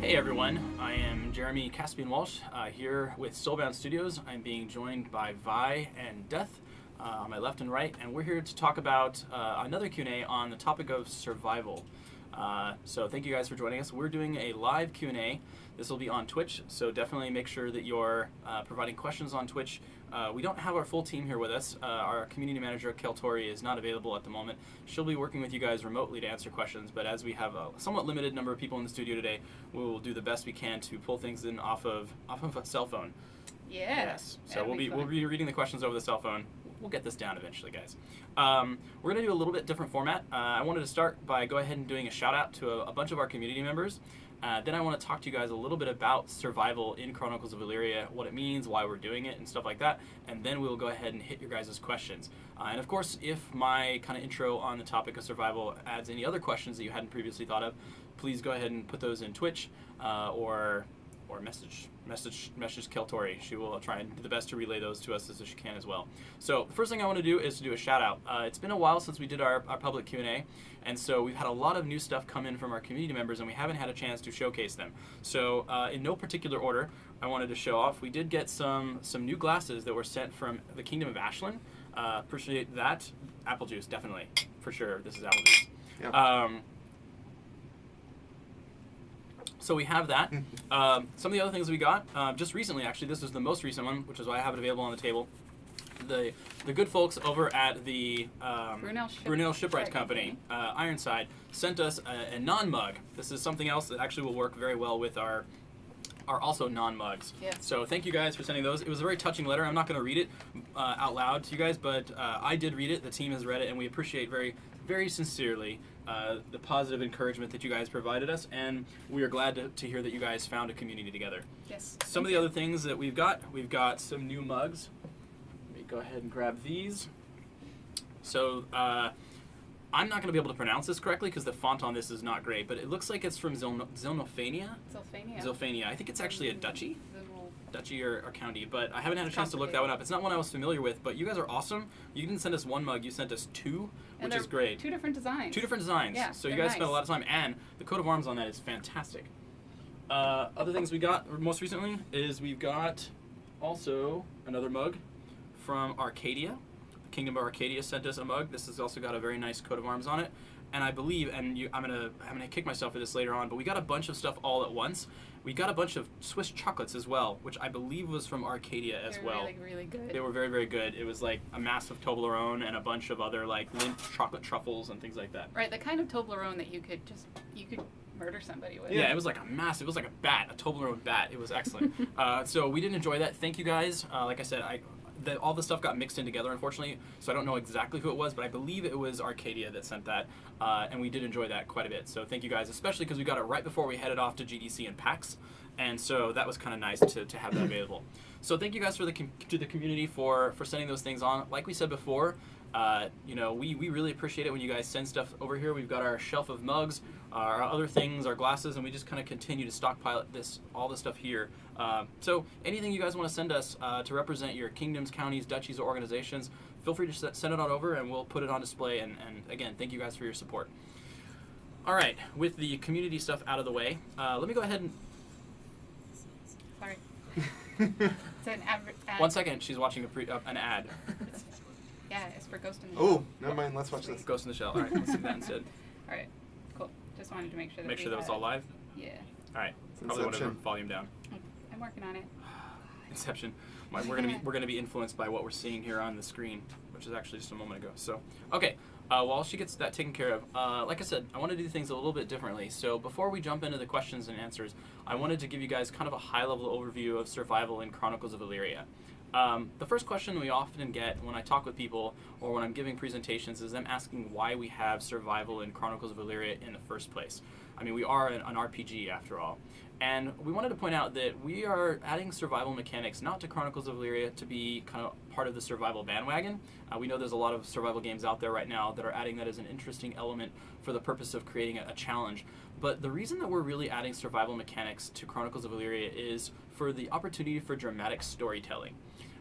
Hey everyone, I am Jeremy Caspian Walsh here with Soulbound Studios. I'm being joined by Vi and Death on my left and right, and we're here to talk about another Q&A on the topic of survival. So thank you guys for joining us. We're doing a live Q&A. This will be on Twitch, so definitely make sure that you're providing questions on Twitch. We don't have our full team here with us. Our community manager, Keltori, is not available at the moment. She'll be working with you guys remotely to answer questions, but as we have a somewhat limited number of people in the studio today, we will do the best we can to pull things in off of a cell phone. Yeah. Yes. So we'll be reading the questions over the cell phone. We'll get this down eventually, guys. We're going to do a little bit different format. I wanted to start by go ahead and doing a shout out to a bunch of our community members. Then I want to talk to you guys a little bit about survival in Chronicles of Elyria, what it means, why we're doing it, and stuff like that. And then we'll go ahead and hit your guys' questions. And of course, if my kind of intro on the topic of survival adds any other questions that you hadn't previously thought of, please go ahead and put those in Twitch or message Keltori. She will try and do the best to relay those to us as she can as well. So the first thing I want to do is to do a shout out. It's been a while since we did our public Q&A, and so we've had a lot of new stuff come in from our community members, and we haven't had a chance to showcase them. So in no particular order, I wanted to show off. We did get some new glasses that were sent from the Kingdom of Ashland. Appreciate that. Apple juice, definitely, for sure. This is apple juice. Yep. So we have that. Some of the other things we got, just recently actually, this is the most recent one, which is why I have it available on the table. The good folks over at the Brunel Shipwright Company, Ironside, sent us a non-mug. This is something else that actually will work very well with our also non-mugs. Yeah. So thank you guys for sending those. It was a very touching letter. I'm not going to read it out loud to you guys, but I did read it. The team has read it, and we appreciate very, very sincerely the positive encouragement that you guys provided us, and we are glad to hear that you guys found a community together. Yes. Some of the other things that we've got some new mugs. Let me go ahead and grab these. So I'm not going to be able to pronounce this correctly because the font on this is not great, but it looks like it's from Zilnophania. Zilphania. I think it's actually a duchy or county, but I haven't had a chance to look that one up. It's not one I was familiar with, but you guys are awesome. You didn't send us one mug, you sent us two, which is great. Two different designs. Yeah, so you guys spent a lot of time, and the coat of arms on that is fantastic. Other things we got most recently is we've got also another mug from Arcadia. The Kingdom of Arcadia sent us a mug. This has also got a very nice coat of arms on it. And I believe, and I'm gonna kick myself for this later on, but we got a bunch of stuff all at once. We got a bunch of Swiss chocolates as well, which I believe was from Arcadia as well. They were really good. They were very, very good. It was like a massive Toblerone and a bunch of other like Lindt chocolate truffles and things like that. Right, the kind of Toblerone that you could murder somebody with. Yeah, it was like a bat, a Toblerone bat. It was excellent. So we did enjoy that. Thank you guys. Like I said, all the stuff got mixed in together, unfortunately, so I don't know exactly who it was, but I believe it was Arcadia that sent that, and we did enjoy that quite a bit. So thank you guys, especially because we got it right before we headed off to GDC and PAX, and so that was kind of nice to have that available. So thank you guys to the community for sending those things on. Like we said before, we really appreciate it when you guys send stuff over here. We've got our shelf of mugs, our other things, our glasses, and we just kind of continue to stockpile all this stuff here. So anything you guys want to send us to represent your kingdoms, counties, duchies, or organizations, feel free to send it on over, and we'll put it on display. And again, thank you guys for your support. All right, with the community stuff out of the way, let me go ahead and... Sorry. It's an ad. 1 second, she's watching an ad. Yeah, it's for Ghost in the Shell. Oh, never mind. Let's watch this. Ghost in the Shell. All right, let's do that instead. All right, cool. Just wanted to make sure that that was all live? Yeah. All right. Probably want to volume down. I'm working on it. Inception. We're gonna be influenced by what we're seeing here on the screen, which is actually just a moment ago. So, okay. While she gets that taken care of, like I said, I want to do things a little bit differently. So before we jump into the questions and answers, I wanted to give you guys kind of a high-level overview of survival in Chronicles of Elyria. The first question we often get when I talk with people or when I'm giving presentations is them asking why we have survival in Chronicles of Elyria in the first place. I mean, we are an RPG after all. And we wanted to point out that we are adding survival mechanics not to Chronicles of Elyria to be kind of part of the survival bandwagon. We know there's a lot of survival games out there right now that are adding that as an interesting element for the purpose of creating a challenge. But the reason that we're really adding survival mechanics to Chronicles of Elyria is for the opportunity for dramatic storytelling.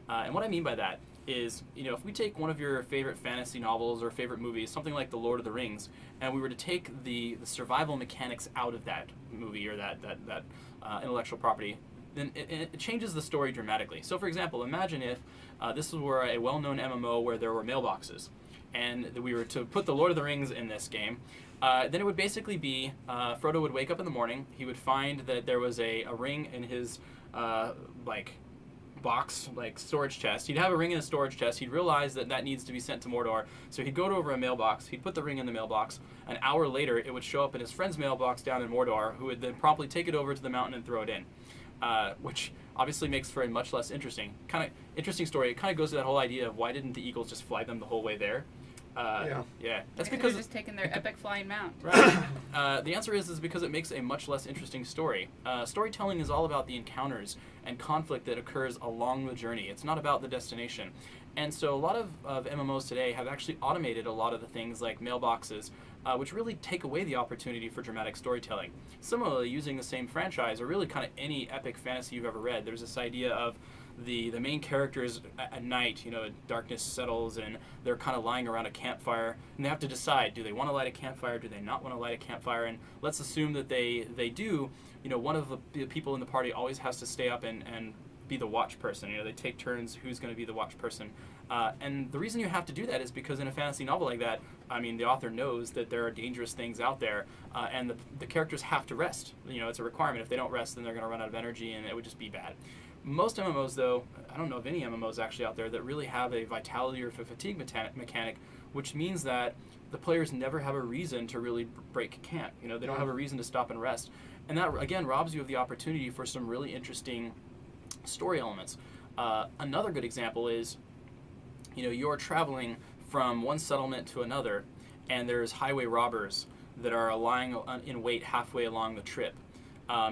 And what I mean by that is, if we take one of your favorite fantasy novels or favorite movies, something like The Lord of the Rings, and we were to take the survival mechanics out of that movie or that intellectual property, then it changes the story dramatically. So, for example, imagine if this were a well-known MMO where there were mailboxes, and we were to put The Lord of the Rings in this game. Then it would basically be Frodo would wake up in the morning. He would find that there was a ring in his box, storage chest. He'd have a ring in his storage chest. He'd realize that needs to be sent to Mordor. So he'd go over a mailbox. He'd put the ring in the mailbox. An hour later, it would show up in his friend's mailbox down in Mordor, who would then promptly take it over to the mountain and throw it in, which obviously makes for a much less interesting story. It kind of goes to that whole idea of why didn't the Eagles just fly them the whole way there? Yeah. That's because they're just taking their epic flying mount. Right. The answer is because it makes a much less interesting story. Storytelling is all about the encounters and conflict that occurs along the journey. It's not about the destination. And so a lot of MMOs today have actually automated a lot of the things like mailboxes, which really take away the opportunity for dramatic storytelling. Similarly, using the same franchise, or really kind of any epic fantasy you've ever read, there's this idea of the main characters at night, darkness settles and they're kind of lying around a campfire, and they have to decide, do they want to light a campfire, do they not want to light a campfire? And let's assume that they do. One of the people in the party always has to stay up and be the watch person. They take turns who's going to be the watch person. And the reason you have to do that is because in a fantasy novel like that, the author knows that there are dangerous things out there, and the characters have to rest. It's a requirement. If they don't rest, then they're going to run out of energy, and it would just be bad. Most MMOs, though, I don't know of any MMOs actually out there that really have a vitality or fatigue mechanic, which means that the players never have a reason to really break camp. They don't have a reason to stop and rest. And that, again, robs you of the opportunity for some really interesting story elements. Another good example is, you're traveling from one settlement to another, and there's highway robbers that are lying in wait halfway along the trip.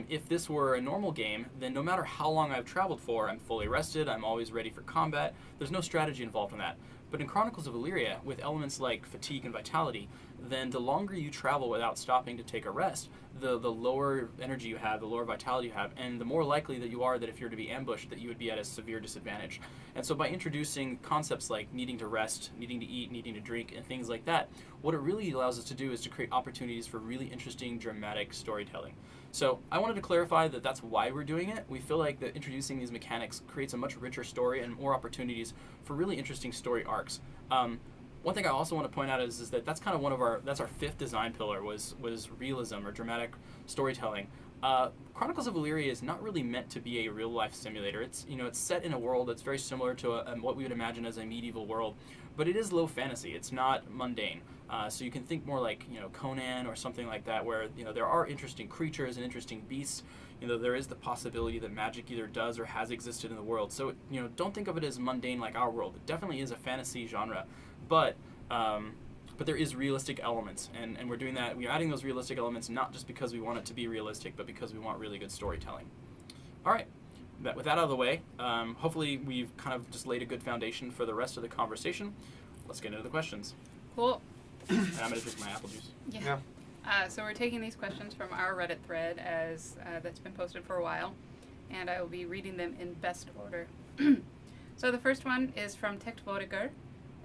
If this were a normal game, then no matter how long I've traveled for, I'm fully rested, I'm always ready for combat. There's no strategy involved in that. But in Chronicles of Elyria, with elements like fatigue and vitality, then the longer you travel without stopping to take a rest, the lower energy you have, the lower vitality you have, and the more likely that you are that if you're to be ambushed, that you would be at a severe disadvantage. And so by introducing concepts like needing to rest, needing to eat, needing to drink, and things like that, what it really allows us to do is to create opportunities for really interesting, dramatic storytelling. So I wanted to clarify that that's why we're doing it. We feel like that introducing these mechanics creates a much richer story and more opportunities for really interesting story arcs. One thing I also want to point out is that that's kind of that's our fifth design pillar was realism or dramatic storytelling. Chronicles of Elyria is not really meant to be a real life simulator. It's it's set in a world that's very similar to what we would imagine as a medieval world, but it is low fantasy. It's not mundane. So you can think more like Conan or something like that, where there are interesting creatures and interesting beasts. There is the possibility that magic either does or has existed in the world. So don't think of it as mundane like our world. It definitely is a fantasy genre, but there is realistic elements, and we're doing that. We're adding those realistic elements not just because we want it to be realistic, but because we want really good storytelling. All right. With that out of the way, hopefully we've kind of just laid a good foundation for the rest of the conversation. Let's get into the questions. Cool. And I'm going to drink my apple juice. Yeah. So we're taking these questions from our Reddit thread as that's been posted for a while, and I will be reading them in best order. So the first one is from Tektvodiker,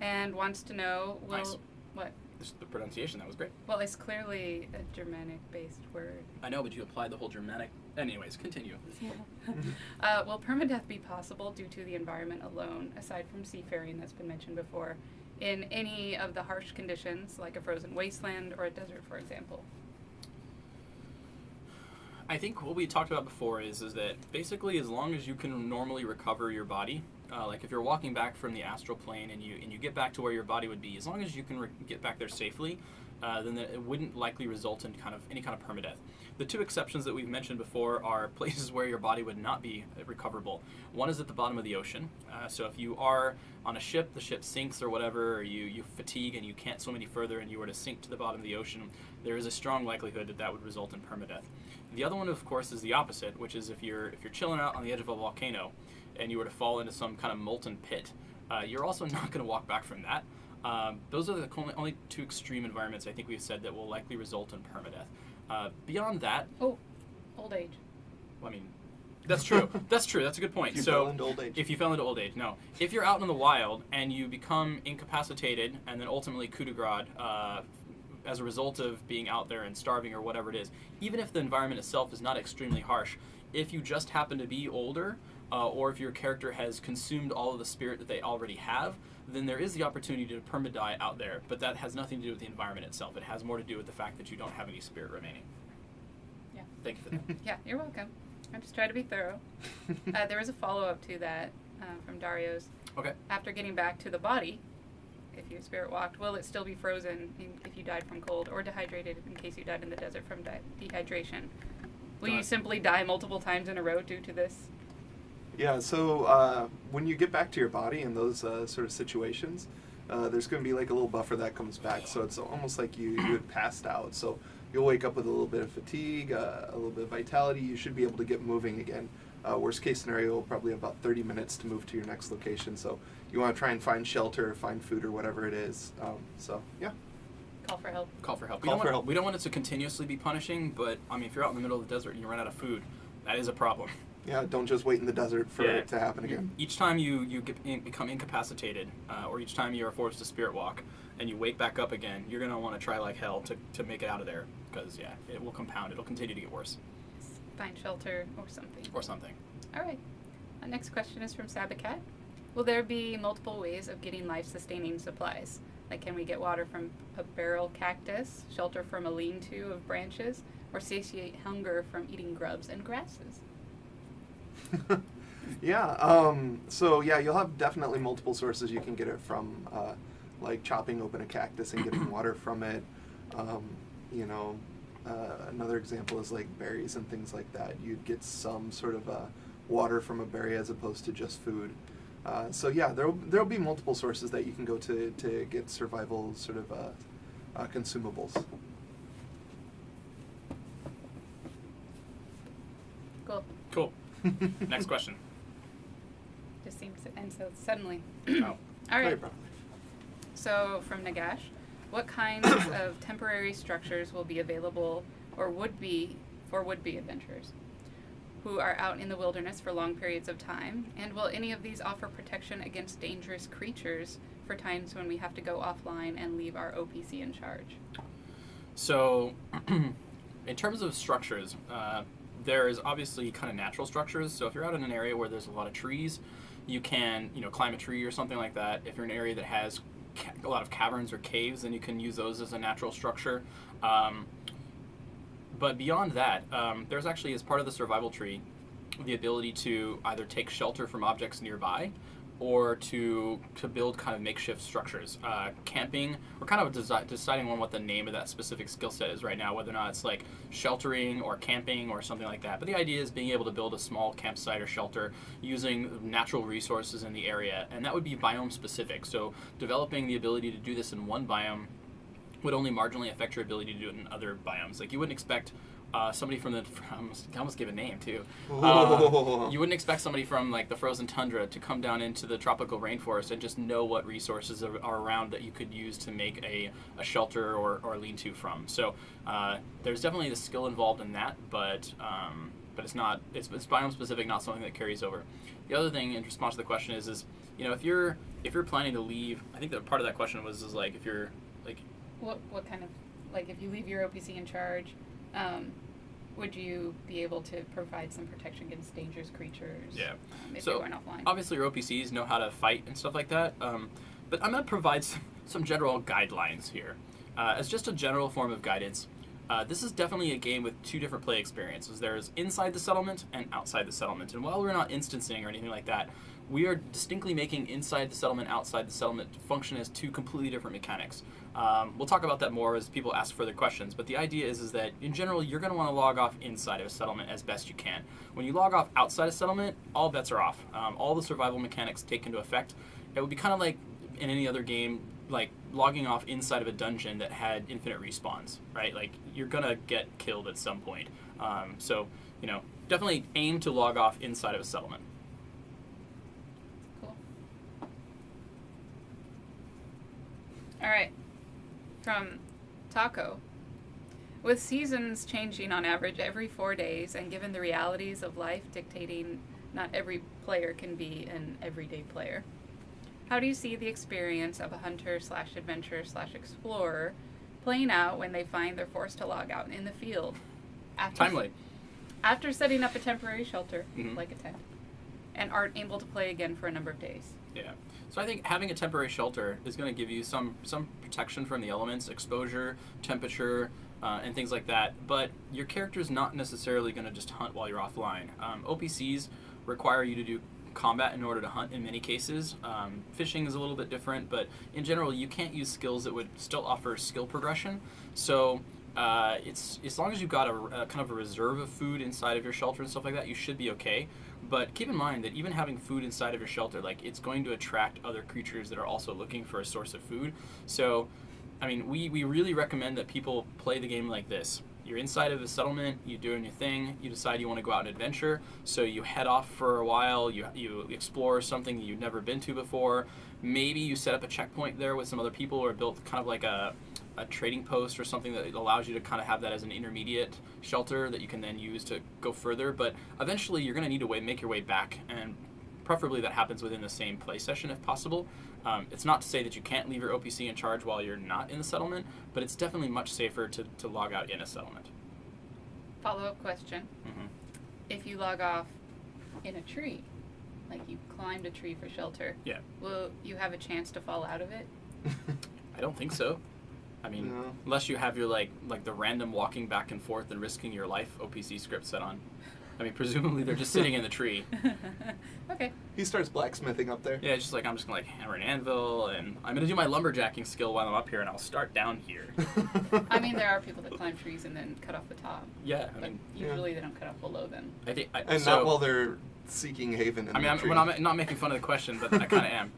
and wants to know, Nice. What? Just the pronunciation, that was great. Well, it's clearly a Germanic-based word. I know, but you applied the whole Germanic. Anyways, continue. Will permadeath be possible due to the environment alone, aside from seafaring that's been mentioned before, in any of the harsh conditions, like a frozen wasteland or a desert, for example? I think what we talked about before is that basically as long as you can normally recover your body, like if you're walking back from the astral plane and you get back to where your body would be, as long as you can get back there safely, then it wouldn't likely result in any kind of permadeath. The two exceptions that we've mentioned before are places where your body would not be recoverable. One is at the bottom of the ocean. So if you are on a ship, the ship sinks or whatever, or you fatigue and you can't swim any further and you were to sink to the bottom of the ocean, there is a strong likelihood that would result in permadeath. The other one, of course, is the opposite, which is if you're chilling out on the edge of a volcano and you were to fall into some kind of molten pit, you're also not going to walk back from that. Those are the only two extreme environments I think we've said that will likely result in permadeath. Beyond that... Oh, old age. I mean, That's true. That's true. That's a good point. If you So fell into old age. if you fell into old age, no. If you're out in the wild and you become incapacitated and then ultimately coup de grace as a result of being out there and starving or whatever it is, even if the environment itself is not extremely harsh, if you just happen to be older, or if your character has consumed all of the spirit that they already have, then there is the opportunity to perma-die out there, but that has nothing to do with the environment itself. It has more to do with the fact that you don't have any spirit remaining. Yeah. Thank you for that. Yeah, you're welcome. I just try to be thorough. There was a follow-up to that from Dario's. Okay. After getting back to the body, if your spirit walked, will it still be frozen if you died from cold, or dehydrated in case you died in the desert from dehydration? Will you simply die multiple times in a row due to this? Yeah, so when you get back to your body in those sort of situations, there's going to be like a little buffer that comes back. So it's almost like you had passed out. So you'll wake up with a little bit of fatigue, a little bit of vitality. You should be able to get moving again. Worst case scenario, probably about 30 minutes to move to your next location. So you want to try and find shelter, find food, or whatever it is. So, yeah. Call for help. Call for help. Call for help. We don't want it to continuously be punishing, but I mean, if you're out in the middle of the desert and you run out of food, that is a problem. Yeah, don't just wait in the desert for it to happen again. Each time you become incapacitated, or each time you are forced to spirit walk, and you wake back up again, you're going to want to try like hell to make it out of there, because, yeah, it will compound. It'll continue to get worse. Find shelter or something. Or something. All right. Our next question is from Sabacat. Will there be multiple ways of getting life-sustaining supplies? Like, can we get water from a barrel cactus, shelter from a lean-to of branches, or satiate hunger from eating grubs and grasses? Yeah, so yeah, you'll have definitely multiple sources you can get it from, like chopping open a cactus and getting water from it. Another example is like berries and things like that. You'd get some sort of water from a berry as opposed to just food. So yeah, there'll be multiple sources that you can go to get survival sort of consumables. Cool. Cool. Next question. Just seems to end so suddenly. Oh. All Very right. probably. So, from Nagash, what kinds of temporary structures will be available or would be for would-be adventurers who are out in the wilderness for long periods of time? And will any of these offer protection against dangerous creatures for times when we have to go offline and leave our OPC in charge? So, in terms of structures, there is obviously kind of natural structures. So if you're out in an area where there's a lot of trees, you can, climb a tree or something like that. If you're in an area that has a lot of caverns or caves, then you can use those as a natural structure. But beyond that, there's actually, as part of the survival tree, the ability to either take shelter from objects nearby or to build kind of makeshift structures. Camping, we're kind of deciding on what the name of that specific skill set is right now, whether or not it's like sheltering or camping or something like that. But the idea is being able to build a small campsite or shelter using natural resources in the area, and that would be biome specific. So developing the ability to do this in one biome would only marginally affect your ability to do it in other biomes. Like you wouldn't expect somebody from I almost gave a name too. You wouldn't expect somebody from like the frozen tundra to come down into the tropical rainforest and just know what resources are around that you could use to make a shelter or lean-to from. So there's definitely the skill involved in that, but it's not it's biome specific, not something that carries over. The other thing in response to the question is if you're planning to leave, I think that part of that question was like if you're like what kind of, like, if you leave your OPC in charge, would you be able to provide some protection against dangerous creatures? Yeah. If So you weren't offline? obviously your OPCs know how to fight and stuff like that, but I'm going to provide some general guidelines here. As just a general form of guidance, this is definitely a game with two different play experiences. There's inside the settlement and outside the settlement. And while we're not instancing or anything like that, we are distinctly making inside the settlement, outside the settlement function as two completely different mechanics. We'll talk about that more as people ask further questions, but the idea is that in general, you're going to want to log off inside of a settlement as best you can. When you log off outside a settlement, all bets are off. All the survival mechanics take into effect. It would be kind of like in any other game, like logging off inside of a dungeon that had infinite respawns, right? Like you're going to get killed at some point. So, definitely aim to log off inside of a settlement. Cool. All right. From Taco, With seasons changing on average every 4 days, and given the realities of life dictating not every player can be an everyday player, how do you see the experience of a hunter/adventurer/explorer playing out when they find they're forced to log out in the field? Timely. After setting up a temporary shelter, Mhm. like a tent, and aren't able to play again for a number of days. Yeah. So I think having a temporary shelter is going to give you some protection from the elements, exposure, temperature, and things like that. But your character's not necessarily going to just hunt while you're offline. OPCs require you to do combat in order to hunt in many cases. Fishing is a little bit different, but in general, you can't use skills that would still offer skill progression. So it's as long as you've got a kind of a reserve of food inside of your shelter and stuff like that, you should be okay. But keep in mind that even having food inside of your shelter, like, it's going to attract other creatures that are also looking for a source of food. So, I mean, we really recommend that people play the game like this. You're inside of a settlement, you're doing your thing, you decide you want to go out and adventure, so you head off for a while, you explore something that you've never been to before. Maybe you set up a checkpoint there with some other people, or built kind of like a trading post or something that allows you to kind of have that as an intermediate shelter that you can then use to go further. But eventually you're going to need to make your way back, and preferably that happens within the same play session if possible. It's not to say that you can't leave your OPC in charge while you're not in the settlement, but it's definitely much safer to log out in a settlement. Follow-up question. Mm-hmm. If you log off in a tree, like you climbed a tree for shelter, Yeah. will you have a chance to fall out of it? I don't think so. I mean, No. unless you have your like the random walking back and forth and risking your life OPC script set on. I mean, presumably they're just sitting in the tree. Okay. He starts blacksmithing up there. Yeah, it's just like, I'm just gonna like hammer an anvil, and I'm gonna do my lumberjacking skill while I'm up here, and I'll start down here. I mean, there are people that climb trees and then cut off the top. Yeah, I But mean, usually they don't cut off below them. I think. And not while they're seeking haven in I mean, the tree. I'm not making fun of the question, but I kind of am.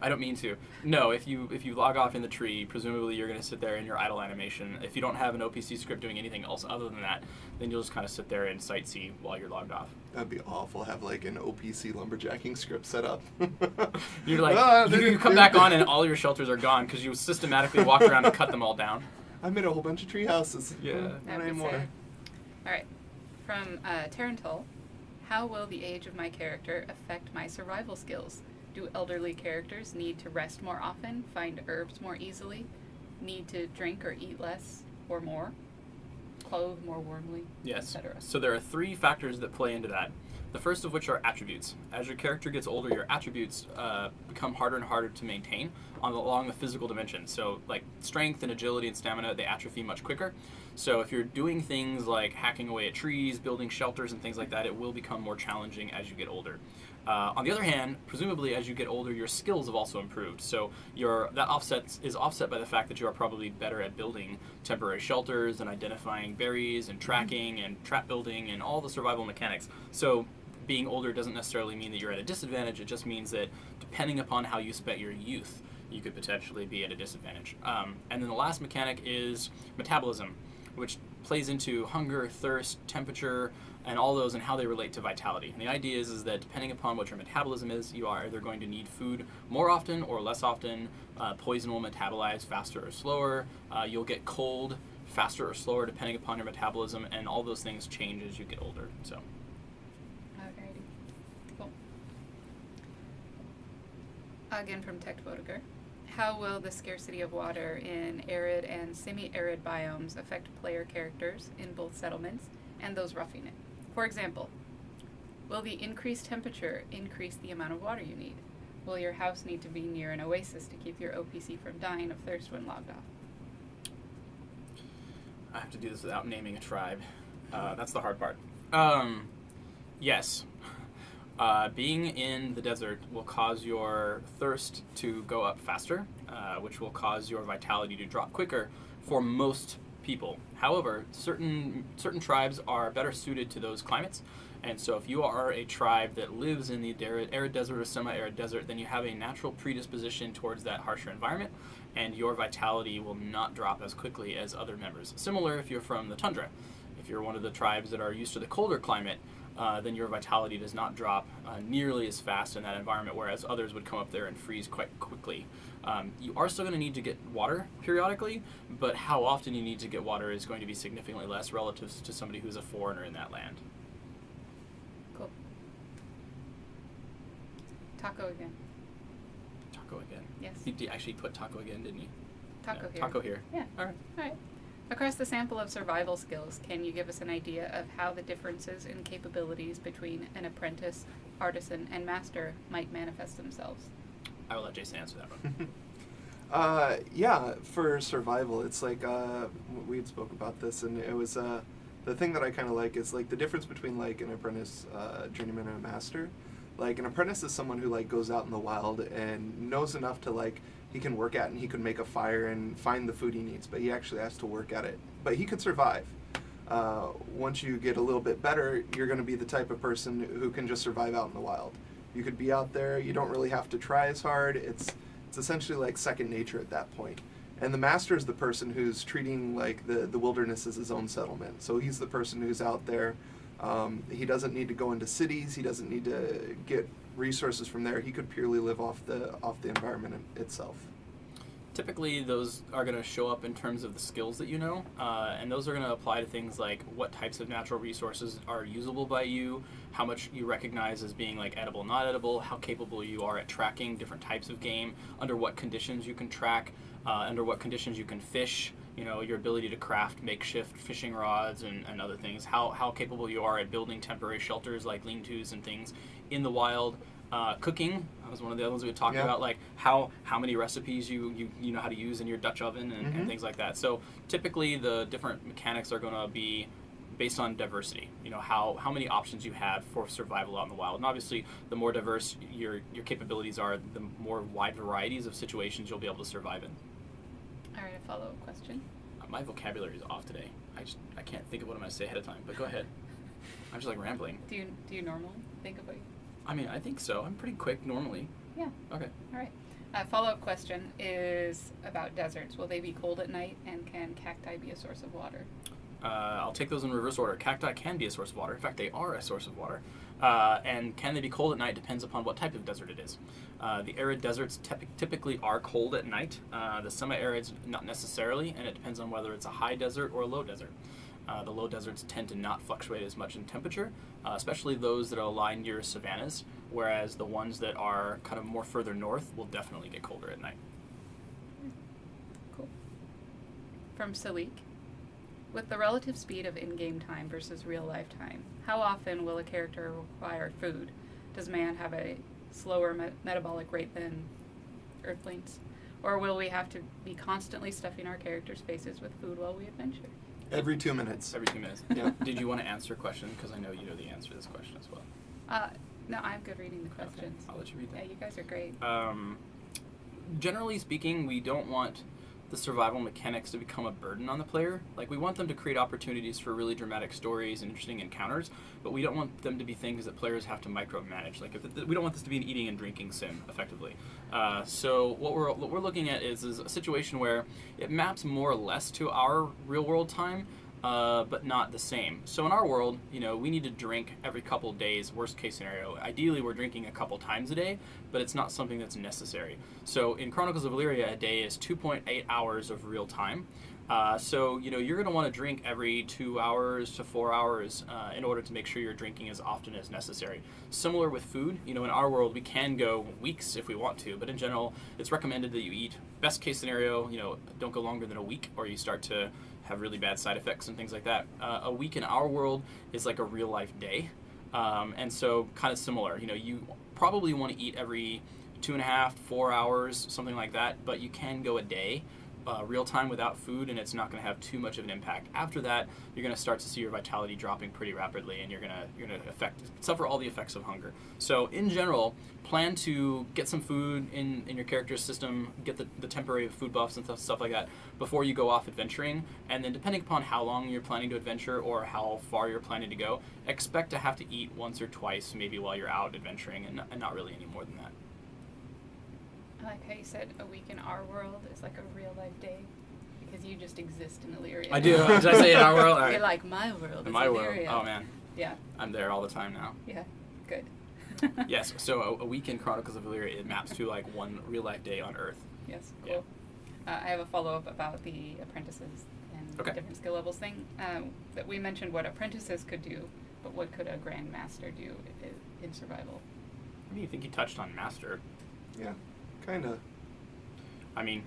I don't mean to. No, if you log off in the tree, presumably you're going to sit there in your idle animation. If you don't have an OPC script doing anything else other than that, then you'll just kind of sit there and sightsee while you're logged off. That'd be awful. Have like an OPC lumberjacking script set up. You're like, you come back on and all your shelters are gone because you systematically walked around and cut them all down. I made a whole bunch of tree houses. Yeah. Not That'd be anymore. sad. All right. From Tarantul, how will the age of my character affect my survival skills? Do elderly characters need to rest more often, find herbs more easily, need to drink or eat less or more, clothe more warmly, Yes. etc.? So there are 3 factors that play into that. The first of which are attributes. As your character gets older, your attributes become harder and harder to maintain along the physical dimension. So like strength and agility and stamina, they atrophy much quicker. So if you're doing things like hacking away at trees, building shelters and things like that, it will become more challenging as you get older. On the other hand, presumably as you get older, your skills have also improved. So that is offset by the fact that you are probably better at building temporary shelters and identifying berries and tracking and trap building and all the survival mechanics. So being older doesn't necessarily mean that you're at a disadvantage. It just means that depending upon how you spent your youth, you could potentially be at a disadvantage. And then the last mechanic is metabolism, which plays into hunger, thirst, temperature, and all those, and how they relate to vitality. And the idea is that depending upon what your metabolism is, you are either going to need food more often or less often. Poison will metabolize faster or slower. You'll get cold faster or slower depending upon your metabolism, and all those things change as you get older. So. Alrighty. Cool. Again from Tech Votiger. How will the scarcity of water in arid and semi-arid biomes affect player characters in both settlements and those roughing it? For example, will the increased temperature increase the amount of water you need? Will your house need to be near an oasis to keep your OPC from dying of thirst when logged off? I have to do this without naming a tribe. That's the hard part. Yes. Being in the desert will cause your thirst to go up faster, which will cause your vitality to drop quicker for most people. However, certain tribes are better suited to those climates, and so if you are a tribe that lives in the arid desert or semi-arid desert, then you have a natural predisposition towards that harsher environment, and your vitality will not drop as quickly as other members. Similar if you're from the tundra. If you're one of the tribes that are used to the colder climate, then your vitality does not drop nearly as fast in that environment, whereas others would come up there and freeze quite quickly. You are still going to need to get water periodically, but how often you need to get water is going to be significantly less relative to somebody who's a foreigner in that land. Cool. Taco again. Taco again. Yes. You actually put taco again, didn't you? Taco Yeah, here. Taco here. Yeah. All right. All right. Across the sample of survival skills, can you give us an idea of how the differences in capabilities between an apprentice, artisan, and master might manifest themselves? I will let Jason answer that one. Yeah, for survival, it's like we had spoke about this, and it was the thing that I kind of like is like the difference between like an apprentice, journeyman, and a master. Like an apprentice is someone who like goes out in the wild and knows enough to like he can work at and he can make a fire and find the food he needs, but he actually has to work at it. But he could survive. Once you get a little bit better, you're going to be the type of person who can just survive out in the wild. You could be out there. You don't really have to try as hard. It's essentially like second nature at that point. And the master is the person who's treating like the wilderness as his own settlement. So he's the person who's out there. He doesn't need to go into cities. He doesn't need to get resources from there. He could purely live off the environment itself. Typically, those are going to show up in terms of the skills that you know, and those are going to apply to things like what types of natural resources are usable by you, how much you recognize as being like edible, not edible, how capable you are at tracking different types of game, under what conditions you can track, under what conditions you can fish, you know, your ability to craft makeshift fishing rods and other things, how capable you are at building temporary shelters like lean-tos and things in the wild. Cooking, that was one of the other ones we talked about, like how many recipes you know how to use in your Dutch oven and things like that. So typically the different mechanics are going to be based on diversity. You know, how many options you have for survival out in the wild. And obviously the more diverse your capabilities are, the more wide varieties of situations you'll be able to survive in. All right, a follow-up question. My vocabulary is off today. I can't think of what I'm going to say ahead of time, but go ahead. I'm just like rambling. Do you normally think of what you... I mean, I think so. I'm pretty quick normally. Yeah. Okay. All right. Follow-up question is about deserts. Will they be cold at night, and can cacti be a source of water? I'll take those in reverse order. Cacti can be a source of water. In fact, they are a source of water. And can they be cold at night depends upon what type of desert it is. The arid deserts typically are cold at night. The semi-arids, not necessarily, and it depends on whether it's a high desert or a low desert. The low deserts tend to not fluctuate as much in temperature, especially those that are aligned near savannas, whereas the ones that are kind of more further north will definitely get colder at night. Cool. From Salik. With the relative speed of in-game time versus real-life time, how often will a character require food? Does man have a slower metabolic rate than Earthlings? Or will we have to be constantly stuffing our characters' faces with food while we adventure? Every 2 minutes. Every 2 minutes. Yeah. Did you want to answer a question? Because I know you know the answer to this question as well. No, I'm good reading the questions. Okay, I'll let you read that. Yeah, you guys are great. Generally speaking, we don't want the survival mechanics to become a burden on the player. Like, we want them to create opportunities for really dramatic stories and interesting encounters, but we don't want them to be things that players have to micromanage. Like, we don't want this to be an eating and drinking sim, effectively. So what we're looking at is a situation where it maps more or less to our real-world time, but not the same. So in our world, you know, we need to drink every couple days, worst case scenario. Ideally, we're drinking a couple times a day, but it's not something that's necessary. So in Chronicles of Elyria, a day is 2.8 hours of real time. So, you know, you're going to want to drink every 2 hours to 4 hours in order to make sure you're drinking as often as necessary. Similar with food, you know, in our world, we can go weeks if we want to, but in general, it's recommended that you eat, best case scenario, you know, don't go longer than a week or you start to have really bad side effects and things like that. A week in our world is like a real life day. And so kind of similar, you know, you probably want to eat every 2.5, 4 hours, something like that, but you can go a day real time without food, and it's not going to have too much of an impact. After that, you're going to start to see your vitality dropping pretty rapidly, and you're going to suffer all the effects of hunger. So in general, plan to get some food in your character's system, get the temporary food buffs and stuff like that before you go off adventuring, and then depending upon how long you're planning to adventure or how far you're planning to go, expect to have to eat once or twice maybe while you're out adventuring, and not really any more than that. I like how you said a week in our world is like a real life day, because you just exist in Elyria. I do. Did I say in our world? All right. You're like, my world In is my world. Elyria. Oh man. Yeah. I'm there all the time now. Yeah. Good. Yes, so a week in Chronicles of Elyria, it maps to like one real life day on Earth. Yes. Yeah. Cool. I have a follow-up about the apprentices and Okay. different skill levels thing. That we mentioned what apprentices could do, but what could a grandmaster do in survival? I mean, you think you touched on master. Yeah, kind of. I mean,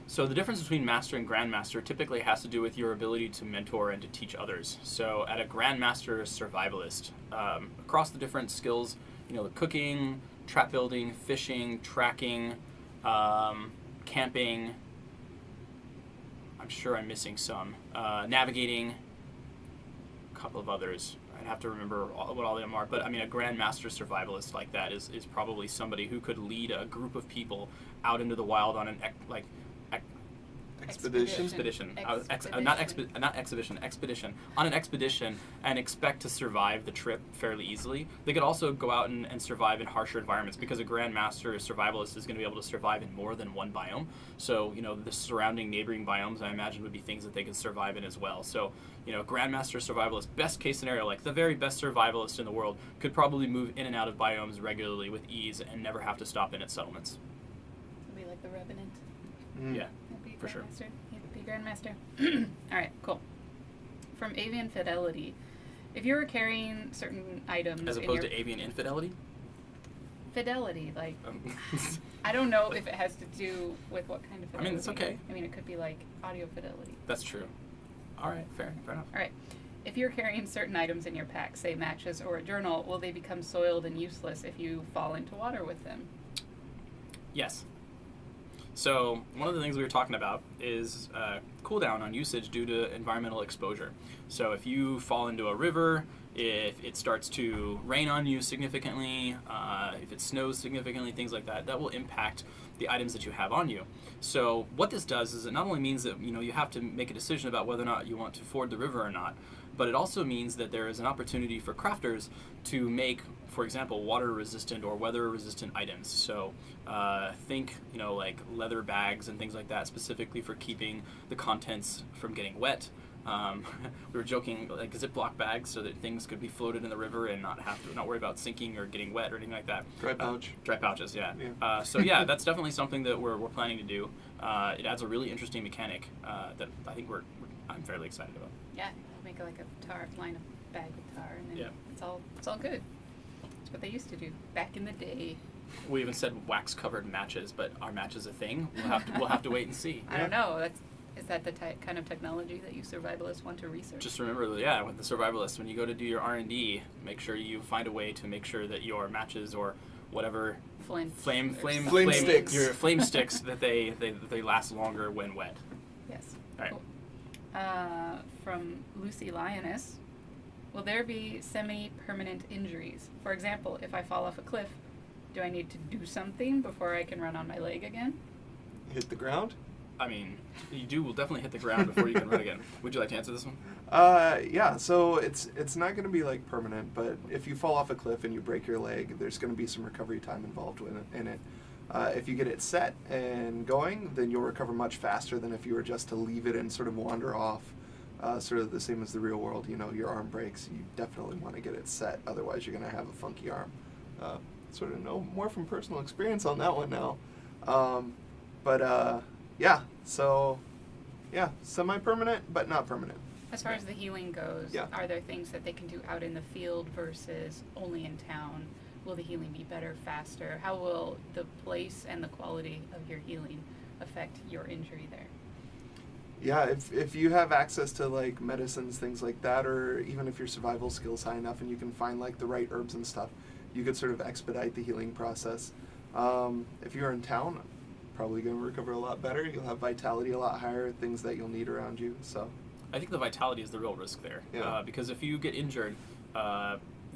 so the difference between master and grandmaster typically has to do with your ability to mentor and to teach others. So at a grandmaster survivalist, across the different skills, you know, the cooking, trap building, fishing, tracking, camping, I'm sure I'm missing some, navigating, a couple of others. I'd have to remember what all of them are, but I mean, a grandmaster survivalist like that is probably somebody who could lead a group of people out into the wild on an expedition on an expedition and expect to survive the trip fairly easily. They could also go out and survive in harsher environments because a grandmaster survivalist is going to be able to survive in more than one biome. So, you know, the surrounding neighboring biomes, I imagine, would be things that they could survive in as well. So, you know, grandmaster survivalist, best case scenario, like the very best survivalist in the world, could probably move in and out of biomes regularly with ease and never have to stop in at settlements. It'll be like the Revenant. Yeah, He'll be for sure. Grandmaster. He'd be Grandmaster. All right, cool. From Avian Fidelity, if you were carrying certain items As in opposed your to avian infidelity. fidelity, like Um, I don't know if it has to do with what kind of I fidelity. mean, it's okay. I mean, it could be like audio fidelity. That's true. All right, fair enough. All right. If you're carrying certain items in your pack, say matches or a journal, will they become soiled and useless if you fall into water with them? Yes. So one of the things we were talking about is cooldown on usage due to environmental exposure. So if you fall into a river, if it starts to rain on you significantly, if it snows significantly, things like that, that will impact the items that you have on you. So what this does is it not only means that, you know, you have to make a decision about whether or not you want to ford the river or not, but it also means that there is an opportunity for crafters to make, for example, water-resistant or weather-resistant items. So think, you know, like leather bags and things like that, specifically for keeping the contents from getting wet. We were joking, like Ziploc bags, so that things could be floated in the river and not worry about sinking or getting wet or anything like that. Dry pouch. Dry pouches, yeah. Yeah. So yeah, that's definitely something that we're planning to do. It adds a really interesting mechanic that I think I'm fairly excited about. Yeah, make it like a tar, line a bag with tar, and then Yeah. it's all good. That's what they used to do back in the day. We even said wax-covered matches, but are matches a thing? We'll have to wait and see. I don't know. Is that the kind of technology that you survivalists want to research? Just remember, yeah, with the survivalists, when you go to do your R&D, make sure you find a way to make sure that your matches or whatever Flint. Flame sticks. your flame sticks that they last longer when wet. Yes. All right. Cool. From Lucy Lioness, will there be semi-permanent injuries? For example, if I fall off a cliff, do I need to do something before I can run on my leg again? Hit the ground? I mean, you will definitely hit the ground before you can run again. Would you like to answer this one? Yeah, so it's not going to be like permanent, but if you fall off a cliff and you break your leg, there's going to be some recovery time involved in it. If you get it set and going, then you'll recover much faster than if you were just to leave it and sort of wander off. Sort of the same as the real world, you know, your arm breaks, you definitely want to get it set, otherwise you're going to have a funky arm. Sort of know more from personal experience on that one now. Yeah, so, yeah, semi-permanent, but not permanent. As far as the healing goes, Yeah. are there things that they can do out in the field versus only in town? Will the healing be better, faster? How will the place and the quality of your healing affect your injury there? Yeah, if you have access to like medicines, things like that, or even if your survival skills high enough and you can find like the right herbs and stuff, you could sort of expedite the healing process. If you're in town, probably going to recover a lot better. You'll have vitality a lot higher, things that you'll need around you. So I think the vitality is the real risk there. Yeah. Because if you get injured,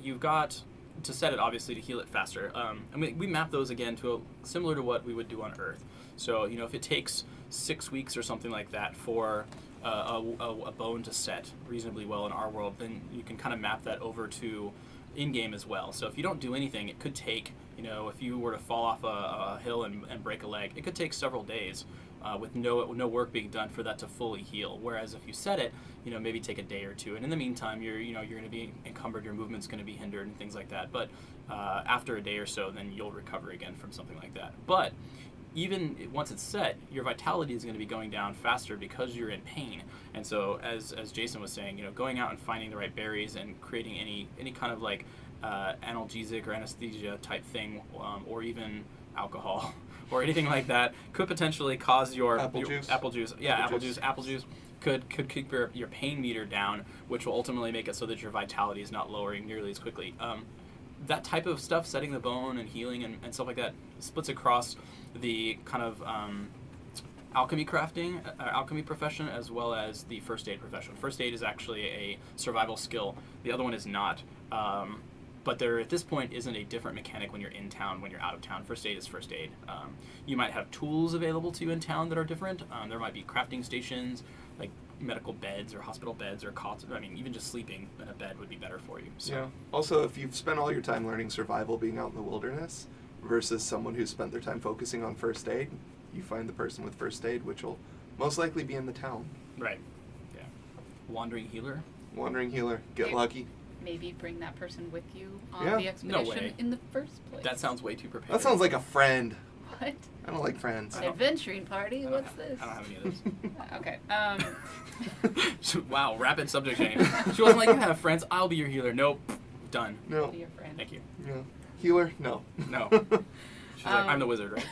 you've got to set it, obviously, to heal it faster. And we map those again to similar to what we would do on Earth. So, you know, if it takes 6 weeks or something like that for a bone to set reasonably well in our world, then you can kind of map that over to in-game as well. So if you don't do anything, it could take, you know, if you were to fall off a hill and break a leg, it could take several days with no work being done for that to fully heal. Whereas if you set it, maybe take a day or two, and in the meantime, you're going to be encumbered, your movement's going to be hindered, and things like that. But after a day or so, then you'll recover again from something like that. But even once it's set, your vitality is going to be going down faster because you're in pain. And so, as Jason was saying, going out and finding the right berries and creating any kind of like analgesic or anesthesia type thing, or even alcohol or anything like that, could potentially cause your apple juice could keep your pain meter down, which will ultimately make it so that your vitality is not lowering nearly as quickly. That type of stuff, setting the bone and healing and stuff like that, splits across the kind of alchemy profession, as well as the first aid profession. First aid is actually a survival skill. The other one is not. But there, at this point, isn't a different mechanic when you're in town, when you're out of town. First aid is first aid. You might have tools available to you in town that are different. There might be crafting stations, like medical beds or hospital beds or cots. I mean, even just sleeping in a bed would be better for you. So. Yeah. Also, if you've spent all your time learning survival being out in the wilderness versus someone who's spent their time focusing on first aid, you find the person with first aid, which will most likely be in the town. Right. Yeah. Wandering healer. Get lucky. Maybe bring that person with you on Yeah. the expedition in the first place. That sounds way too prepared. That sounds like a friend. What? I don't like friends. An adventuring party? What's this? I don't have any of those. Okay. Wow, rapid subject change. She wasn't like, you have friends, I'll be your healer. Nope. Done. No. Be your friend. Thank you. Yeah. Healer? No. No. She's like, I'm the wizard, right?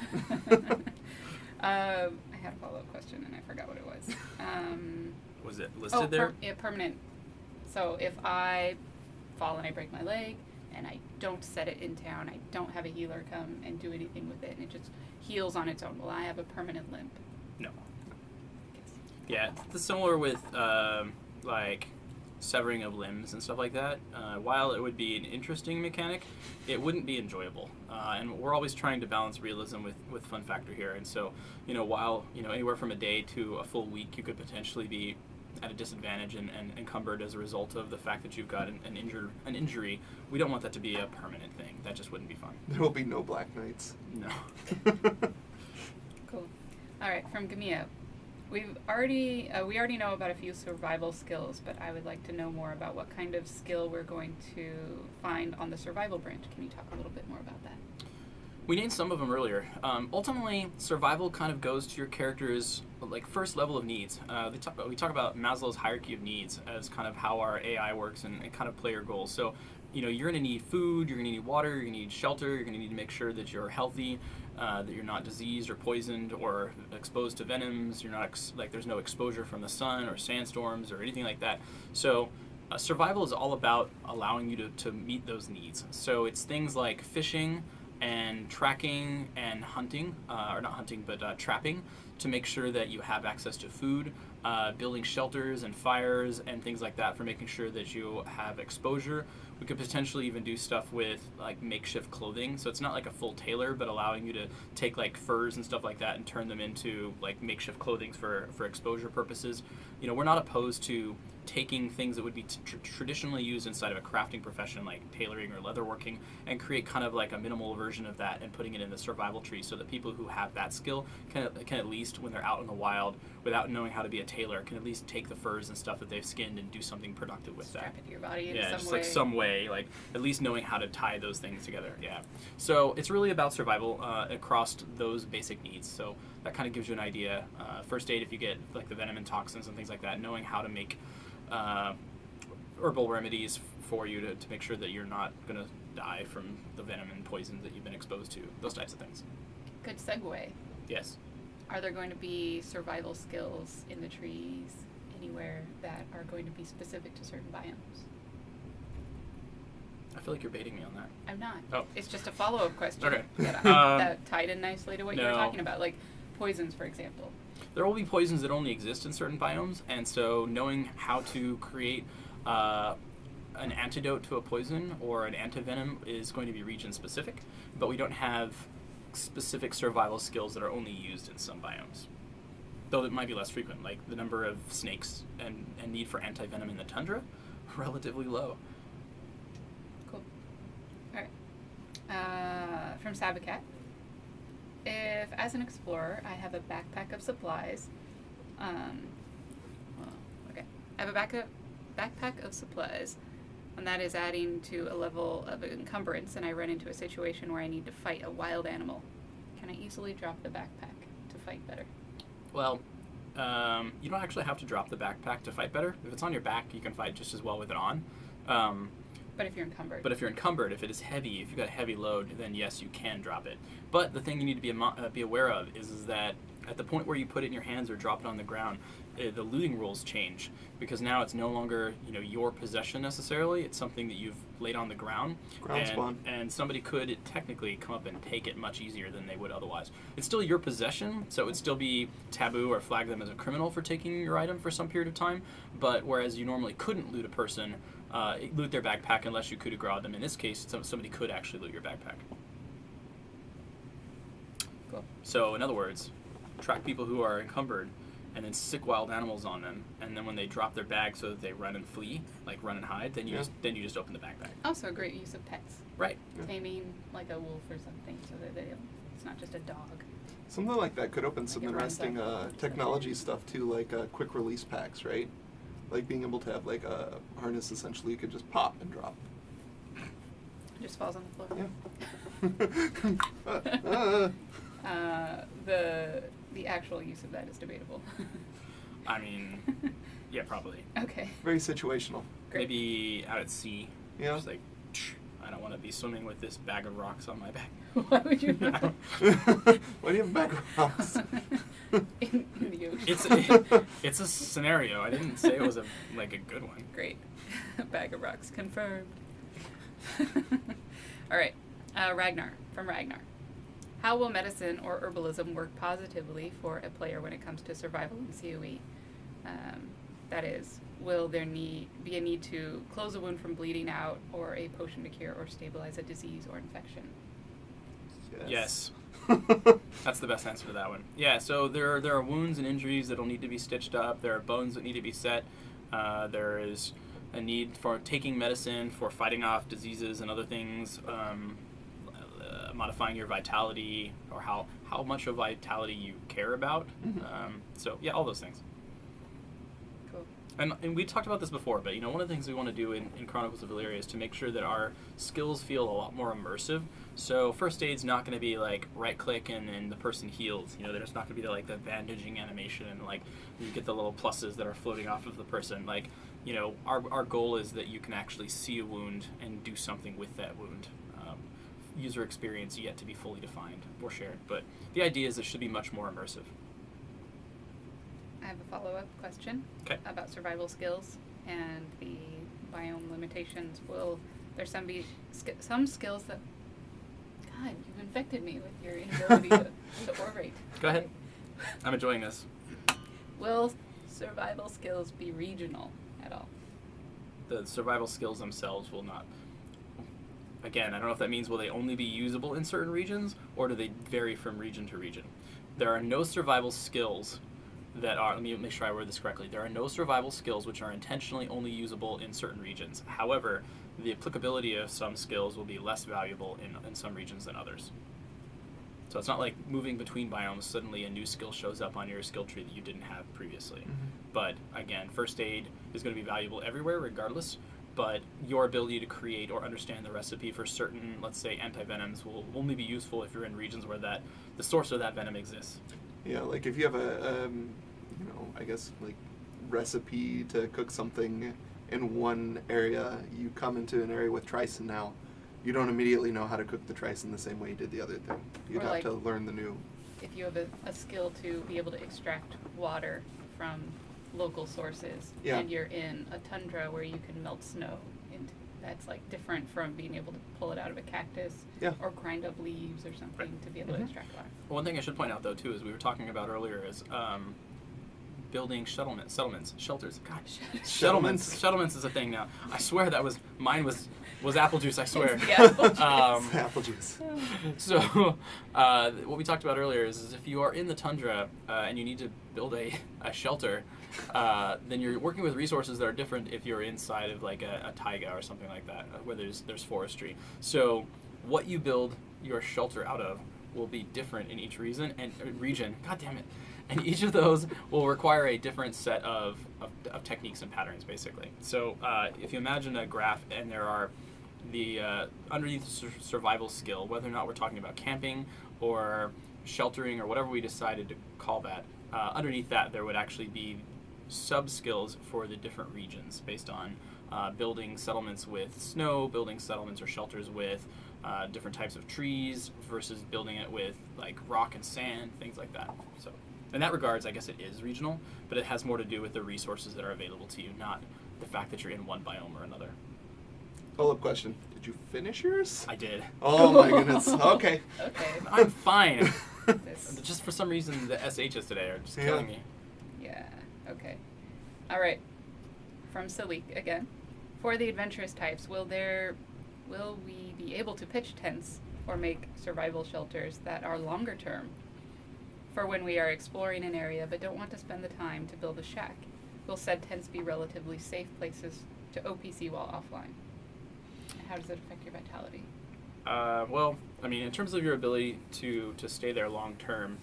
I had a follow-up question and I forgot what it was. Was it listed there? Permanent. So if I fall and I break my leg and I don't set it in town, I don't have a healer come and do anything with it, and it just heals on its own, will I have a permanent limp? No. Yeah, it's similar with like severing of limbs and stuff like that. While it would be an interesting mechanic, it wouldn't be enjoyable. And we're always trying to balance realism with fun factor here. And so, while anywhere from a day to a full week, you could potentially be at a disadvantage and encumbered as a result of the fact that you've got an injury. We don't want that to be a permanent thing. That just wouldn't be fun. There will be no Black Knights. No. Cool. All right, from Gamia. We already know about a few survival skills, but I would like to know more about what kind of skill we're going to find on the survival branch. Can you talk a little bit more about that? We named some of them earlier. Ultimately, survival kind of goes to your character's first level of needs. We talk about Maslow's hierarchy of needs as kind of how our AI works and kind of player goals. So, you're going to need food, you're going to need water, you're going to need shelter, you're going to need to make sure that you're healthy, that you're not diseased or poisoned or exposed to venoms. You're not there's no exposure from the sun or sandstorms or anything like that. So. Survival is all about allowing you to meet those needs. So it's things like fishing and tracking and hunting, or not hunting, but trapping, to make sure that you have access to food, building shelters and fires and things like that for making sure that you have exposure. We could potentially even do stuff with makeshift clothing. So it's not like a full tailor, but allowing you to take furs and stuff like that and turn them into makeshift clothing for exposure purposes. We're not opposed to taking things that would be traditionally used inside of a crafting profession like tailoring or leatherworking and create kind of a minimal version of that and putting it in the survival tree so that people who have that skill can at least, when they're out in the wild without knowing how to be a tailor, can at least take the furs and stuff that they've skinned and do something productive with Strap that. it to your body in Yeah, some way. some way, at least knowing how to tie those things together. Yeah. So it's really about survival across those basic needs. So that kind of gives you an idea. First aid, if you get the venom and toxins and things like that, knowing how to make herbal remedies for you to make sure that you're not going to die from the venom and poisons that you've been exposed to, those types of things. Good segue. Yes. Are there going to be survival skills in the trees anywhere that are going to be specific to certain biomes? I feel like you're baiting me on that. I'm not. Oh. It's just a follow-up question Okay. that tied in nicely to what you were No. talking about, like poisons, for example. There will be poisons that only exist in certain biomes, and so knowing how to create an antidote to a poison or an antivenom is going to be region specific, but we don't have specific survival skills that are only used in some biomes. Though it might be less frequent, like the number of snakes and need for antivenom in the tundra, relatively low. Cool. All right. From Sabacat. if, as an explorer, I have a backpack of supplies, okay, I have a backpack of supplies, and that is adding to a level of encumbrance, and I run into a situation where I need to fight a wild animal. Can I easily drop the backpack to fight better? Well, you don't actually have to drop the backpack to fight better. If it's on your back, you can fight just as well with it on. But if you're encumbered. But if you're encumbered, if it is heavy, if you've got a heavy load, then yes, you can drop it. But the thing you need to be aware of is that at the point where you put it in your hands or drop it on the ground, the looting rules change, because now it's no longer your possession necessarily. It's something that you've laid on the ground, and somebody could technically come up and take it much easier than they would otherwise. It's still your possession, so it would still be taboo or flag them as a criminal for taking your item for some period of time. But whereas you normally couldn't loot a person, loot their backpack unless you coup de grace them. In this case, somebody could actually loot your backpack. Cool. So in other words, track people who are encumbered and then sick wild animals on them, and then when they drop their bag so that they run and flee, like run and hide, then you just open the backpack. Also a great use of pets. Right. Taming like a wolf or something so that it's not just a dog. Something like that could open some interesting technology stuff too, like quick release packs, right? Like being able to have like a harness essentially you could just pop and drop. It just falls on the floor. Yeah. The actual use of that is debatable. I mean, yeah, probably. Okay. Very situational. Great. Maybe out at sea. Yeah. Just like, I don't want to be swimming with this bag of rocks on my back. Why would you? Why do you have a bag of rocks? in the ocean. It's a scenario. I didn't say it was a good one. Great. Bag of rocks confirmed. All right. Ragnar, from Ragnar. How will medicine or herbalism work positively for a player when it comes to survival in COE? That is, will there be a need to close a wound from bleeding out, or a potion to cure or stabilize a disease or infection? Yes. That's the best answer to that one. Yeah, so there are wounds and injuries that will need to be stitched up. There are bones that need to be set. There is a need for taking medicine for fighting off diseases and other things, modifying your vitality, or how much of vitality you care about. So yeah, all those things. Cool. And we talked about this before, but one of the things we want to do in Chronicles of Elyria is to make sure that our skills feel a lot more immersive. So first aid's not going to be like right click and then the person heals. There's not going to be the bandaging animation and you get the little pluses that are floating off of the person. Our goal is that you can actually see a wound and do something with that wound. User experience yet to be fully defined or shared, but the idea is it should be much more immersive. I have a follow-up question about survival skills and the biome limitations. Will there be some skills that... God, you've infected me with your inability to orate. Go ahead. I'm enjoying this. Will survival skills be regional at all? The survival skills themselves will not. Again, I don't know if that means will they only be usable in certain regions, or do they vary from region to region? There are no survival skills that are, let me make sure I word this correctly, there are no survival skills which are intentionally only usable in certain regions. However, the applicability of some skills will be less valuable in some regions than others. So it's not like moving between biomes, suddenly a new skill shows up on your skill tree that you didn't have previously. But again, first aid is going to be valuable everywhere regardless, but your ability to create or understand the recipe for certain, let's say, antivenoms will only be useful if you're in regions where the source of that venom exists. Yeah, like if you have a, I guess recipe to cook something in one area, you come into an area with tricin now, you don't immediately know how to cook the tricin the same way you did the other thing. You'd have to learn the new. If you have a skill to be able to extract water from local sources, and you're in a tundra where you can melt snow, that's different from being able to pull it out of a cactus or grind up leaves or something to be able to extract water. Well, one thing I should point out though too is we were talking about earlier is building settlements, shelters. God, settlements is a thing now. I swear that was mine was apple juice. I swear. Apple juice. So what we talked about earlier is if you are in the tundra and you need to build a shelter, then you're working with resources that are different if you're inside of a taiga or something like that, where there's forestry. So what you build your shelter out of will be different in each region. God damn it. And each of those will require a different set of techniques and patterns, basically. So if you imagine a graph and there are the underneath survival skill, whether or not we're talking about camping or sheltering or whatever we decided to call that, underneath that there would actually be sub-skills for the different regions based on building settlements with snow, building settlements or shelters with different types of trees versus building it with like rock and sand, things like that. So in that regards, I guess it is regional, but it has more to do with the resources that are available to you, not the fact that you're in one biome or another. Follow-up question. Did you finish yours? I did. Oh my goodness. Okay. Okay. I'm fine. This- Just for some reason, the SHs today are just killing me. Yeah. Okay. All right. From Salik again. For the adventurous types, will we be able to pitch tents or make survival shelters that are longer term for when we are exploring an area but don't want to spend the time to build a shack? Will said tents be relatively safe places to OPC while offline? And how does it affect your vitality? Well, I mean, in terms of your ability to stay there long term,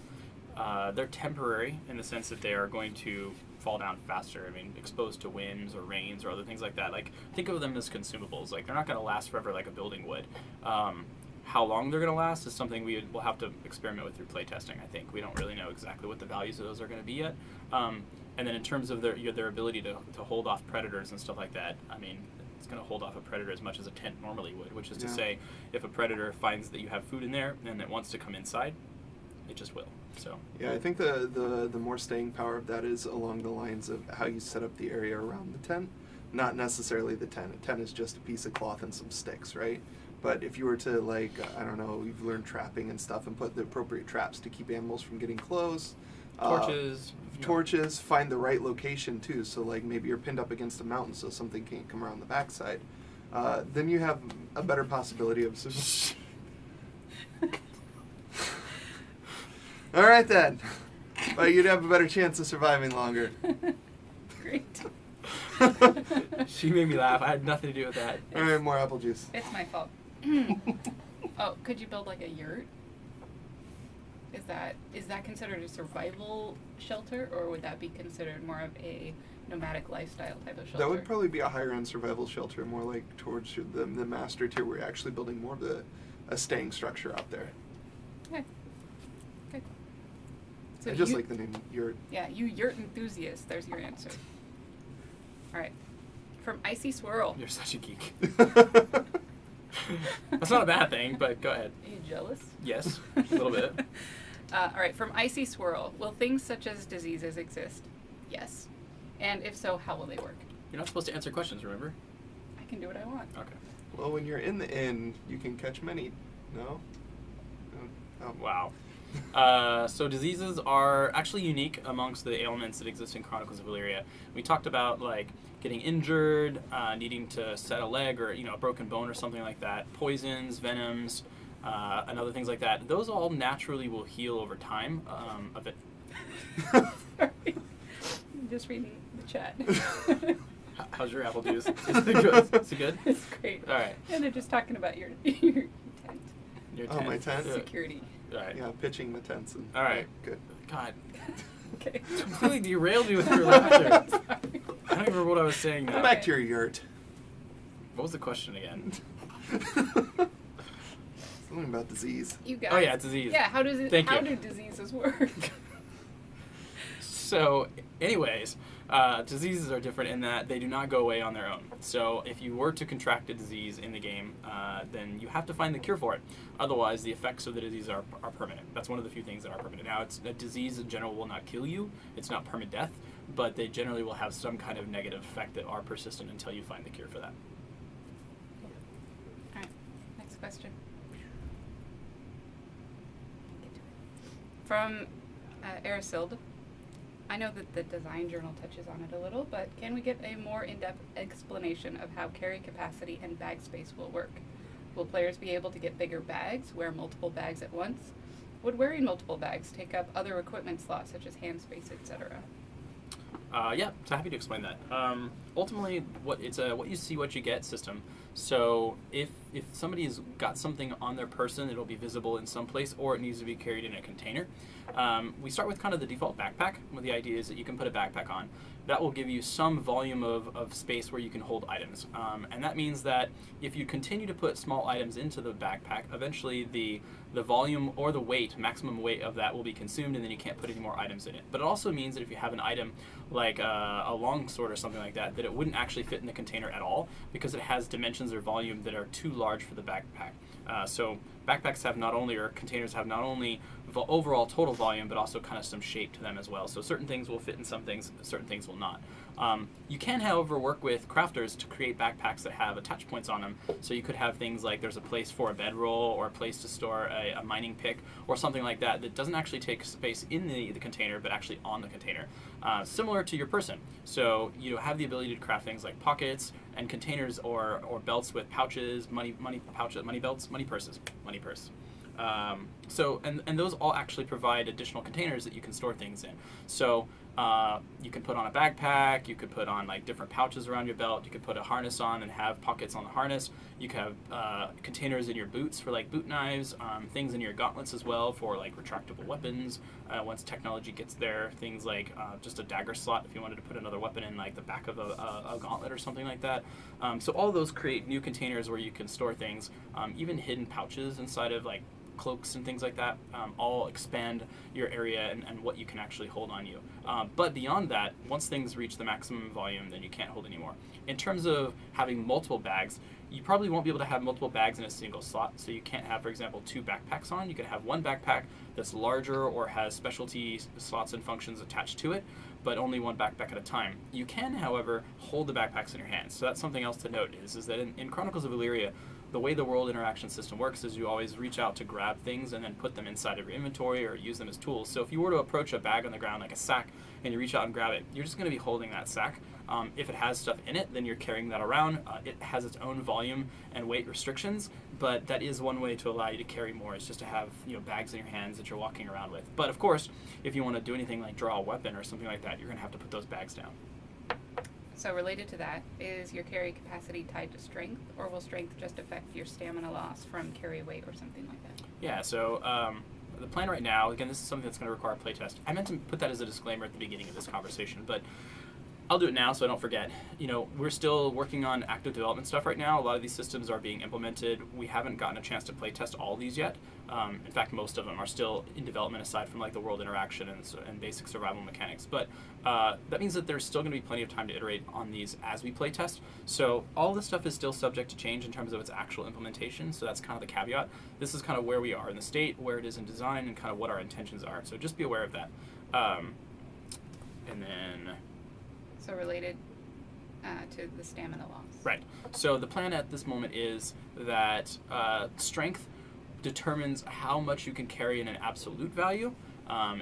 they're temporary in the sense that they are going to fall down faster. I mean, exposed to winds or rains or other things like that. Like, think of them as consumables. Like, they're not going to last forever like a building would. How long they're going to last is something we'll have to experiment with through playtesting, I think. We don't really know exactly what the values of those are going to be yet. And then in terms of their ability to hold off predators and stuff like that, I mean, it's going to hold off a predator as much as a tent normally would, which is to say, if a predator finds that you have food in there and it wants to come inside, it just will. So Yeah, I think the more staying power of that is along the lines of how you set up the area around the tent, not necessarily the tent. A tent is just a piece of cloth and some sticks, right? But if you were to, like, I don't know, you've learned trapping and stuff and put the appropriate traps to keep animals from getting close. Torches, find the right location too. So, like, maybe you're pinned up against a mountain so something can't come around the backside. Then you have a better possibility of... All right, then. But you'd have a better chance of surviving longer. Great. She made me laugh. I had nothing to do with that. All right, more apple juice. It's my fault. Oh, could you build like a yurt? Is that considered a survival shelter, or would that be considered more of a nomadic lifestyle type of shelter? That would probably be a higher end survival shelter, more like towards the master tier, where you're actually building more of a staying structure out there. Okay. Okay. So I just like the name yurt. Yeah, you yurt enthusiast. There's your answer. All right. From Icy Swirl. You're such a geek. That's not a bad thing, but go ahead. Are you jealous? Yes, a little bit. All right. From Icy Swirl. Will things such as diseases exist? Yes. And if so, how will they work? You're not supposed to answer questions, remember? I can do what I want. Okay. Well, when you're in the inn, you can catch many. No? Oh. Wow. So diseases are actually unique amongst the ailments that exist in Chronicles of Elyria. We talked about, like, getting injured, needing to set a leg or, a broken bone or something like that, poisons, venoms, and other things like that. Those all naturally will heal over time. Sorry. I'm just reading the chat. How's your apple juice? Is it good? Is it good? It's great. All right. And they're just talking about your tent. Your Oh, my tent? Security. All right. Yeah, pitching the tents. And, All right. Good. God. Okay. Completely derailed you with your laughter. Sorry. I don't even remember what I was saying now. Go back to your yurt. What was the question again? Something about disease. You guys. Oh, yeah, disease. Yeah, how do diseases work? So, anyways, diseases are different in that they do not go away on their own. So, if you were to contract a disease in the game, then you have to find the cure for it. Otherwise, the effects of the disease are permanent. That's one of the few things that are permanent. Now, a disease in general will not kill you. It's not permadeath, but they generally will have some kind of negative effect that are persistent until you find the cure for that. All right. Next question. From Arisild. I know that the design journal touches on it a little, but can we get a more in-depth explanation of how carry capacity and bag space will work? Will players be able to get bigger bags, wear multiple bags at once? Would wearing multiple bags take up other equipment slots such as hand space, etc.? Yeah, so happy to explain that. Ultimately, it's a what you see, what you get system. So if somebody's got something on their person, it'll be visible in some place, or it needs to be carried in a container. We start with kind of the default backpack. Well, the idea is that you can put a backpack on. That will give you some volume of space where you can hold items. And that means that if you continue to put small items into the backpack, eventually the volume or the weight, maximum weight of that will be consumed, and then you can't put any more items in it. But it also means that if you have an item like a long sword or something like that, that it wouldn't actually fit in the container at all because it has dimensions or volume that are too large for the backpack. So backpacks have not only, or containers have not only overall total volume, but also kind of some shape to them as well. So certain things will fit in some things, certain things will not. You can, however, work with crafters to create backpacks that have attach points on them. So you could have things like there's a place for a bedroll or a place to store a mining pick or something like that that doesn't actually take space in the container, but actually on the container. Similar to your person. So you have the ability to craft things like pockets and containers or belts with pouches, money pouches, money belts, money purses, money purse. So those all actually provide additional containers that you can store things in. So you can put on a backpack, you could put on like different pouches around your belt, you could put a harness on and have pockets on the harness, you can have containers in your boots for like boot knives, things in your gauntlets as well for like retractable weapons. Once technology gets there, things like just a dagger slot if you wanted to put another weapon in like the back of a gauntlet or something like that. So all of those create new containers where you can store things, even hidden pouches inside of like cloaks and things like that, all expand your area and what you can actually hold on you. But beyond that, once things reach the maximum volume, then you can't hold anymore. In terms of having multiple bags, you probably won't be able to have multiple bags in a single slot, so you can't have, for example, 2 backpacks on. You can have one backpack that's larger or has specialty slots and functions attached to it, but only one backpack at a time. You can, however, hold the backpacks in your hands. So that's something else to note is that in Chronicles of Elyria, the way the world interaction system works is you always reach out to grab things and then put them inside of your inventory or use them as tools. So if you were to approach a bag on the ground like a sack and you reach out and grab it, you're just going to be holding that sack. If it has stuff in it, then you're carrying that around. It has its own volume and weight restrictions, but that is one way to allow you to carry more, is just to have bags in your hands that you're walking around with. But of course, if you want to do anything like draw a weapon or something like that, you're going to have to put those bags down. So related to that, is your carry capacity tied to strength, or will strength just affect your stamina loss from carry weight or something like that? Yeah, so the plan right now, again, this is something that's going to require a playtest. I meant to put that as a disclaimer at the beginning of this conversation, but I'll do it now so I don't forget. We're still working on active development stuff right now. A lot of these systems are being implemented. We haven't gotten a chance to playtest all these yet. In fact, most of them are still in development aside from like the world interaction and basic survival mechanics. But that means that there's still going to be plenty of time to iterate on these as we playtest. So all this stuff is still subject to change in terms of its actual implementation. So that's kind of the caveat. This is kind of where we are in the state, where it is in design, and kind of what our intentions are. So just be aware of that. And then... So related to the stamina loss. Right. So the plan at this moment is that strength determines how much you can carry in an absolute value.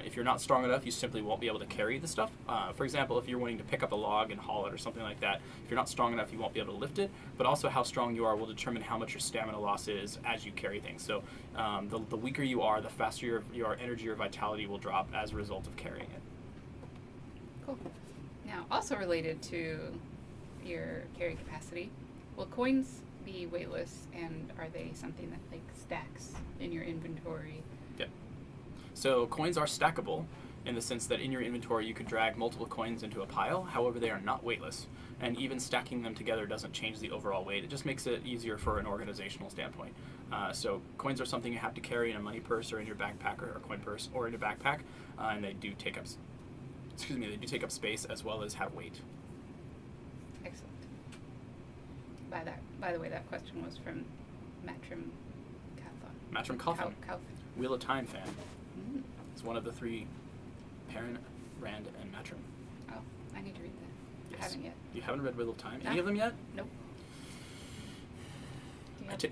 If you're not strong enough, you simply won't be able to carry the stuff. For example, if you're wanting to pick up a log and haul it or something like that, if you're not strong enough, you won't be able to lift it. But also how strong you are will determine how much your stamina loss is as you carry things. So the weaker you are, the faster your energy or vitality will drop as a result of carrying it. Cool. Now, also related to your carry capacity, will coins be weightless, and are they something that like stacks in your inventory? Yeah. So coins are stackable in the sense that in your inventory you could drag multiple coins into a pile. However, they are not weightless, and even stacking them together doesn't change the overall weight. It just makes it easier for an organizational standpoint. So coins are something you have to carry in a money purse or in your backpack or coin purse or in your backpack, and they do take up space as well as have weight. Excellent. By the way, that question was from Matrim Calthon. Matrim Calthon. Wheel of Time fan. Mm. It's one of the 3, Perrin, Rand, and Matrim. Oh, I need to read that. Yes. I haven't yet. You haven't read Wheel of Time? No. Any of them yet? Nope.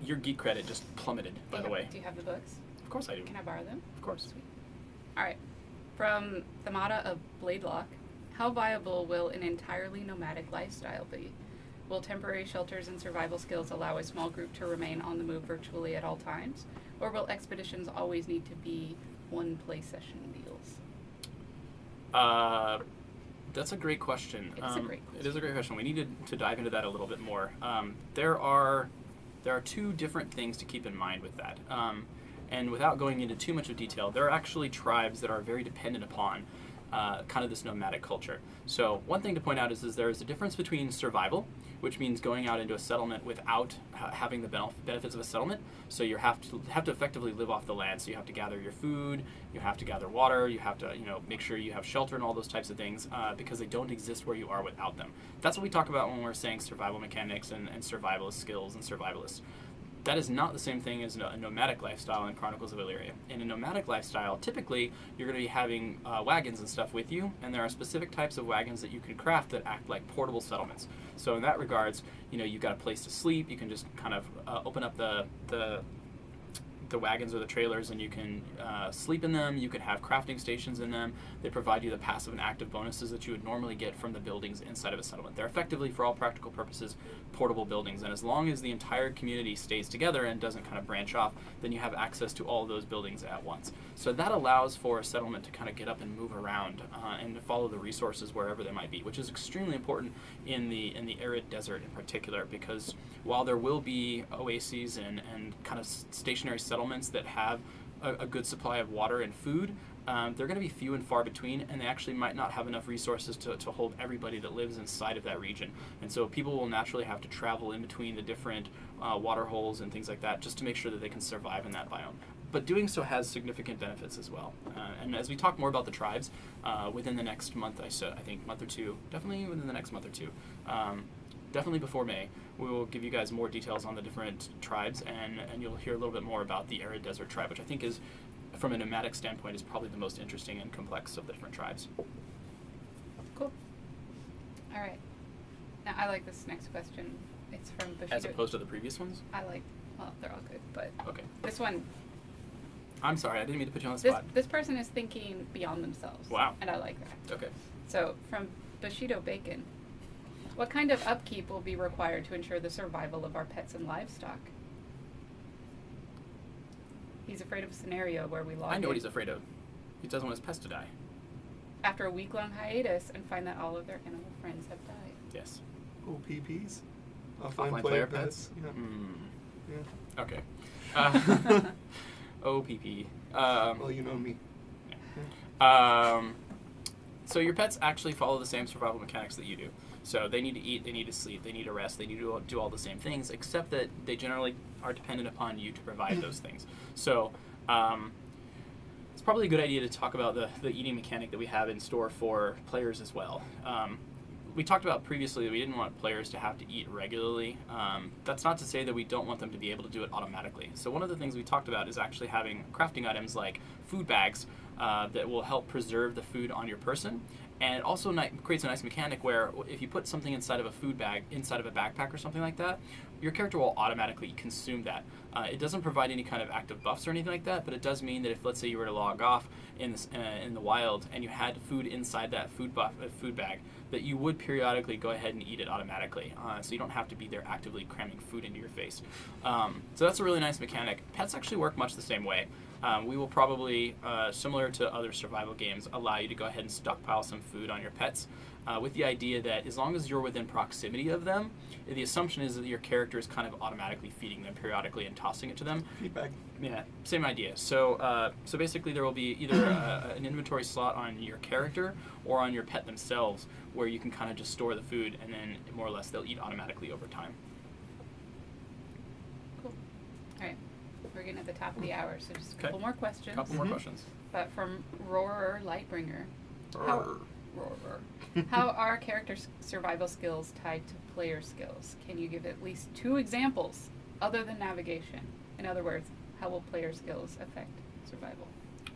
Your geek credit just plummeted, by the way. Do you have the books? Of course I do. Can I borrow them? Of course. Sweet. All right. From Thamada of Bladelock, how viable will an entirely nomadic lifestyle be? Will temporary shelters and survival skills allow a small group to remain on the move virtually at all times? Or will expeditions always need to be one play session deals? That's a great question. It's a great question. It is a great question. We need to dive into that a little bit more. There are two different things to keep in mind with that. And without going into too much of detail, there are actually tribes that are very dependent upon kind of this nomadic culture. So one thing to point out is there is a difference between survival, which means going out into a settlement without having the benefits of a settlement. So you have to effectively live off the land. So you have to gather your food, you have to gather water, you have to make sure you have shelter and all those types of things because they don't exist where you are without them. That's what we talk about when we're saying survival mechanics and survivalist skills and survivalists. That is not the same thing as a nomadic lifestyle in Chronicles of Elyria. In a nomadic lifestyle, typically you're going to be having wagons and stuff with you, and there are specific types of wagons that you can craft that act like portable settlements. So in that regards, you've got a place to sleep. You can just kind of open up the wagons or the trailers, and you can sleep in them. You can have crafting stations in them. They provide you the passive and active bonuses that you would normally get from the buildings inside of a settlement. They're effectively, for all practical purposes, portable buildings, and as long as the entire community stays together and doesn't kind of branch off, then you have access to all of those buildings at once. So that allows for a settlement to kind of get up and move around and to follow the resources wherever they might be, which is extremely important in the arid desert in particular, because while there will be oases and kind of stationary settlements that have a good supply of water and food, they're going to be few and far between, and they actually might not have enough resources to hold everybody that lives inside of that region. And so people will naturally have to travel in between the different water holes and things like that just to make sure that they can survive in that biome. But doing so has significant benefits as well. And as we talk more about the tribes within the next month, I think month or two, definitely within the next month or two, definitely before May, we will give you guys more details on the different tribes, and you'll hear a little bit more about the arid desert tribe, which I think is, from a nomadic standpoint, is probably the most interesting and complex of the different tribes. Cool. All right. Now, I like this next question. It's from Bushido. As opposed to the previous ones? Well, they're all good, but Okay. this one, I'm sorry, I didn't mean to put you on the spot. this person is thinking beyond themselves. Wow. And I like that. Okay. So, from Bushido Bacon, what kind of upkeep will be required to ensure the survival of our pets and livestock? He's afraid of a scenario where we log I know in what he's afraid of. He doesn't want his pets to die. after a week-long hiatus and find that all of their animal friends have died. Yes. OPPs? Offline player pets? Yeah. Yeah. Okay. OPP. Well, you know me. So your pets actually follow the same survival mechanics that you do. So they need to eat, they need to sleep, they need to rest, they need to do all the same things, except that they generally are dependent upon you to provide those things. So it's probably a good idea to talk about the eating mechanic that we have in store for players as well. We talked about previously that we didn't want players to have to eat regularly. That's not to say that we don't want them to be able to do it automatically. So one of the things we talked about is actually having crafting items like food bags that will help preserve the food on your person. And it also creates a nice mechanic where if you put something inside of a food bag, inside of a backpack or something like that, your character will automatically consume that. It doesn't provide any kind of active buffs or anything like that, but it does mean that if, let's say, you were to log off in the wild and you had food inside that food bag, that you would periodically go ahead and eat it automatically. So you don't have to be there actively cramming food into your face. So that's a really nice mechanic. Pets actually work much the same way. We will probably, similar to other survival games, allow you to go ahead and stockpile some food on your pets with the idea that as long as you're within proximity of them, the assumption is that your character is kind of automatically feeding them periodically and tossing it to them. Feedback. Yeah, same idea. So so basically there will be either an inventory slot on your character or on your pet themselves where you can kind of just store the food and then more or less they'll eat automatically over time. Cool. All right. We're getting at the top of the hour, so just a Okay. couple more questions. Couple more questions. But from Roarer Lightbringer, Roar. how are character survival skills tied to player skills? Can you give at least 2 examples other than navigation? In other words, how will player skills affect survival?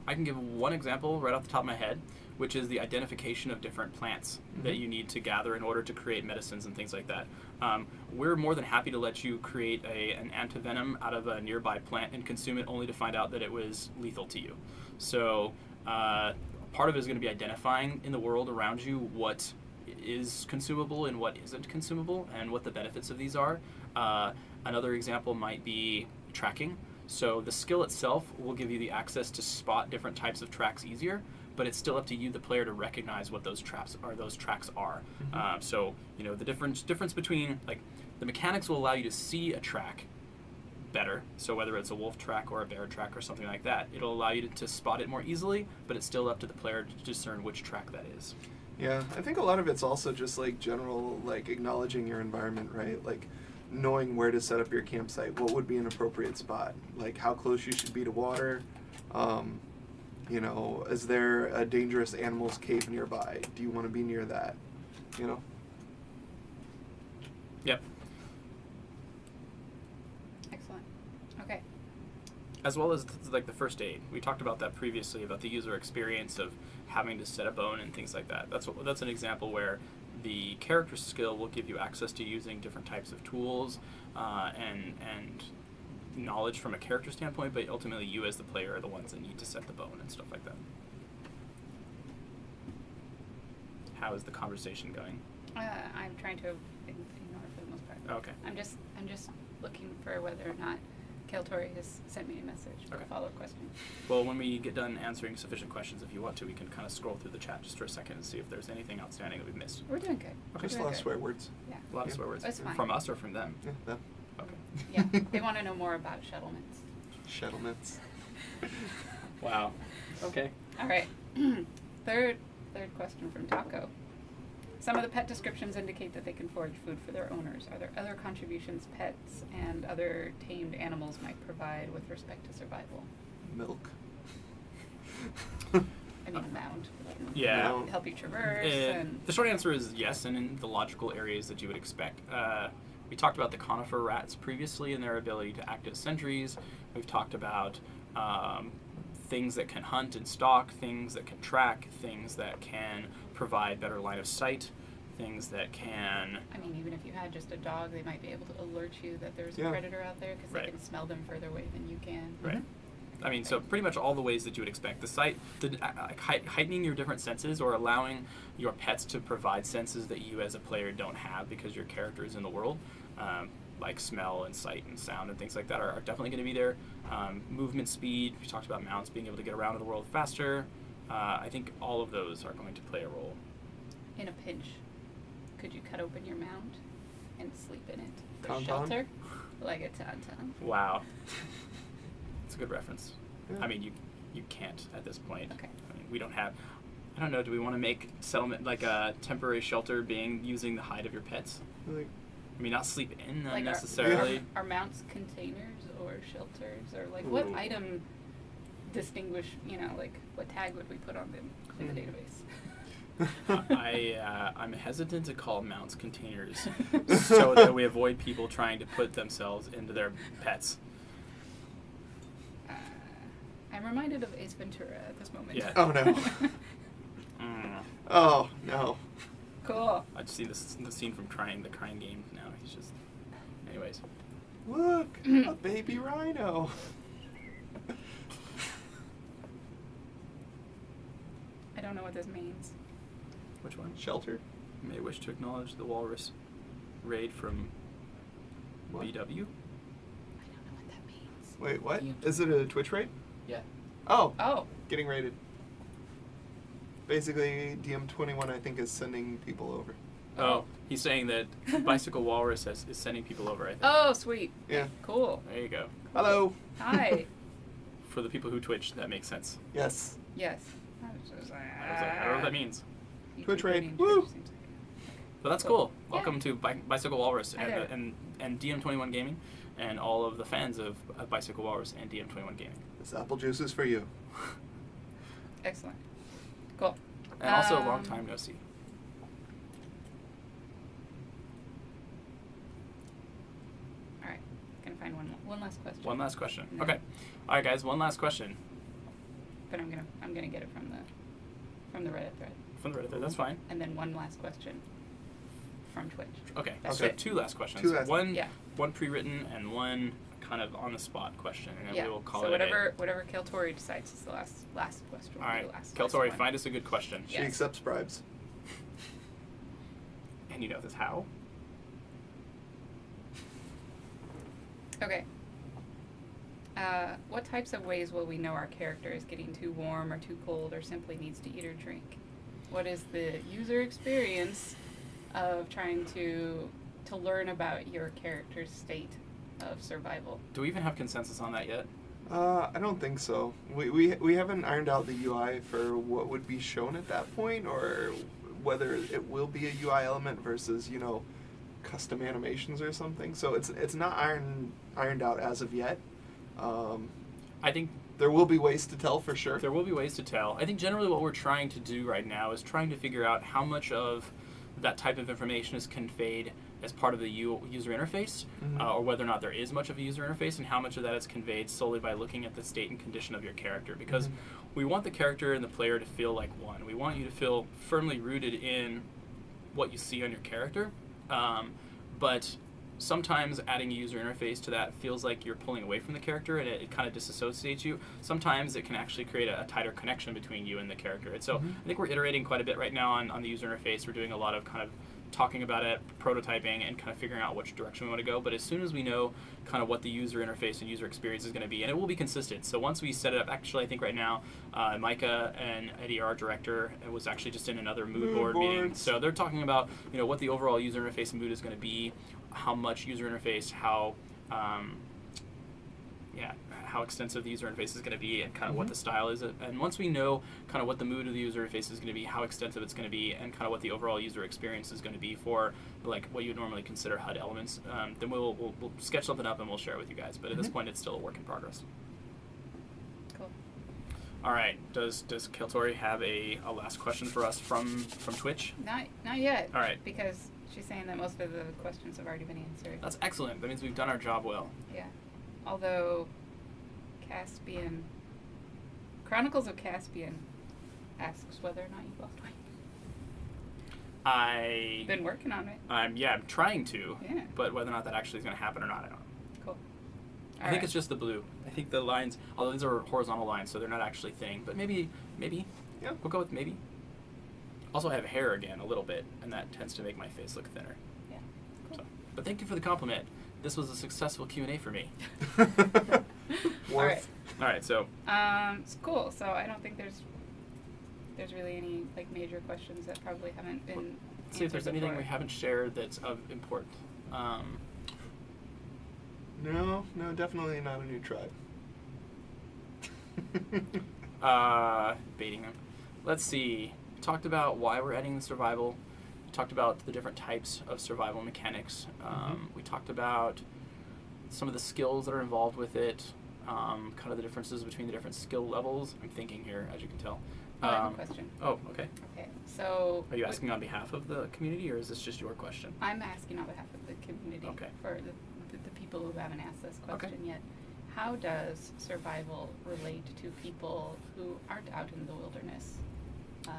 I can give one example right off the top of my head, which is the identification of different plants that you need to gather in order to create medicines and things like that. We're more than happy to let you create an antivenom out of a nearby plant and consume it only to find out that it was lethal to you. So part of it is going to be identifying in the world around you what is consumable and what isn't consumable and what the benefits of these are. Another example might be tracking. So the skill itself will give you the access to spot different types of tracks easier, but it's still up to you, the player, to recognize what those tracks are. Mhm. So the difference between, like, the mechanics will allow you to see a track better. So whether it's a wolf track or a bear track or something like that, it'll allow you to spot it more easily, but it's still up to the player to discern which track that is. Yeah, I think a lot of it's also just like general, like acknowledging your environment, right? Like knowing where to set up your campsite, what would be an appropriate spot, like how close you should be to water. Is there a dangerous animal's cave nearby? Do you want to be near that? Yep. Excellent. Okay. As well as like the first aid. We talked about that previously, about the user experience of having to set a bone and things like that. That's an example where the character skill will give you access to using different types of tools and knowledge from a character standpoint, but ultimately you as the player are the ones that need to set the bone and stuff like that. How is the conversation going? I'm trying to ignore for the most part. Okay. I'm just looking for whether or not Keltori has sent me a message for Okay. a follow-up question. Well, when we get done answering sufficient questions, if you want to, we can kind of scroll through the chat just for a second and see if there's anything outstanding that we've missed. We're doing good. Okay. Just a We're lot doing of good. swear words. Yeah. A lot of Yeah. swear words. That's fine. From us or from them? Yeah, them. Okay. Yeah. They want to know more about settlements. Settlements. Wow. Okay. All right. Third question from Taco. Some of the pet descriptions indicate that they can forage food for their owners. Are there other contributions pets and other tamed animals might provide with respect to survival? Milk. I mean, a mound. Yeah. No. Help you traverse and The short answer is yes, and in the logical areas that you would expect. We talked about the conifer rats previously and their ability to act as sentries. We've talked about things that can hunt and stalk, things that can track, things that can provide better line of sight, things that can... I mean, even if you had just a dog, they might be able to alert you that there's a Yeah. predator out there because Right. they can smell them further away than you can. Right. I mean, so pretty much all the ways that you would expect. Heightening your different senses or allowing your pets to provide senses that you as a player don't have because your character is in the world, like smell and sight and sound and things like that are definitely going to be there. Movement speed, we talked about mounts being able to get around in the world faster. I think all of those are going to play a role. In a pinch, could you cut open your mound and sleep in it for Tauntaun? shelter? Like a tauntaun. Wow. It's a good reference. Yeah. I mean, you can't at this point. Okay. I mean, we don't have... I don't know, do we want to make settlement like a temporary shelter using the hide of your pets? Like, I mean, not sleep in them Like necessarily. Are mounts containers or shelters? Or like what Ooh. item distinguish, like what tag would we put on them in the database? I'm hesitant to call mounts containers so that we avoid people trying to put themselves into their pets. I'm reminded of Ace Ventura at this moment. Yeah. Oh, no. Oh, no. Cool. I just see the scene from the Crying Game now. He's just... Anyways. Look, a baby rhino. I don't know what this means. Which one? Shelter. You may wish to acknowledge the walrus raid from What? BW. I don't know what that means. Wait, what? You- Is it a Twitch raid? Yeah. Oh, Oh. getting raided. Basically, DM21, I think, is sending people over. Oh, he's saying that Bicycle Walrus is sending people over, I think. Oh, sweet. Yeah. Cool. There you go. Hello. Hi. For the people who Twitch, that makes sense. Yes. Yes. I was just like, I was like, I don't know what that means. Twitch raid. Twitch Woo. seems like- But that's Cool. cool. Yeah. Welcome to Bicycle Walrus Hi there. and DM21 Gaming and all of the fans of Bicycle Walrus and DM21 Gaming. This apple juice is for you. Excellent. Cool. And also, long time no see. All right. Gonna find one last question. One last question. No. Okay. All right, guys. One last question But I'm gonna get it from the Reddit thread, from the Reddit. That's fine. and then one last question from Twitch. Okay. That's So it. two last questions. Two last- Yeah. One pre-written and one kind of on the spot question, and then Yeah. we will call so it whatever Keltori decides is the last question. a day. All right. The last Keltori, one. find us a good question. She Yes. accepts bribes. And you know this how? Okay. What types of ways will we know our character is getting too warm or too cold or simply needs to eat or drink? What is the user experience of trying to learn about your character's state of survival? Do we even have consensus on that yet? I don't think so. We haven't ironed out the UI for what would be shown at that point, or whether it will be a UI element versus, you know, custom animations or something. So it's not ironed out as of yet. I think there will be ways to tell for sure. there will be ways to tell. I think generally what we're trying to do right now is trying to figure out how much of that type of information is conveyed as part of the user interface, or whether or not there is much of a user interface, and how much of that is conveyed solely by looking at the state and condition of your character. Because we want the character and the player to feel like one. We want you to feel firmly rooted in what you see on your character, but sometimes adding a user interface to that feels like you're pulling away from the character, and it kind of disassociates you. Sometimes it can actually create a tighter connection between you and the character. And so I think we're iterating quite a bit right now on the user interface. We're doing a lot of kind of talking about it, prototyping, and kind of figuring out which direction we want to go. But as soon as we know kind of what the user interface and user experience is going to be, and it will be consistent. So once we set it up, actually I think right now Micah and Eddie, our director, was actually just in another mood board meeting. So they're talking about, you know, what the overall user interface and mood is going to be, how much user interface, how extensive the user interface is going to be, and kind of what the style is. And once we know kind of what the mood of the user interface is going to be, how extensive it's going to be, and kind of what the overall user experience is going to be for like what you would normally consider HUD elements, then we'll sketch something up and we'll share it with you guys. But at this point, it's still a work in progress. Cool. All right. Does Keltori have a last question for us from Twitch? Not yet. All right. Because she's saying that most of the questions have already been answered. That's excellent. That means we've done our job well. Yeah. Although Caspian, Chronicles of Caspian asks whether or not you've lost weight. I've been working on it. I'm trying to. Yeah. But whether or not that actually is going to happen or not, I don't know. Cool. I think it's just the blue. I think the lines, although these are horizontal lines, so they're not actually thing. But maybe. Yeah. We'll go with maybe. Also, I have hair again a little bit, and that tends to make my face look thinner. Yeah. Cool. So, but thank you for the compliment. This was a successful Q&A for me. All right. All right, so. It's cool. So I don't think there's really any like major questions that probably haven't been. See if there's answered anything before. we haven't shared that's of import. No, definitely not a new tribe. Baiting them. Let's see. We talked about why we're adding the survival. We talked about the different types of survival mechanics. We talked about some of the skills that are involved with it, kind of the differences between the different skill levels. I'm thinking here, as you can tell. I have a question. Oh, okay. Okay, so. Are you asking on behalf of the community, or is this just your question? I'm asking on behalf of the community. Okay. For the people who haven't asked this question yet. How does survival relate to people who aren't out in the wilderness?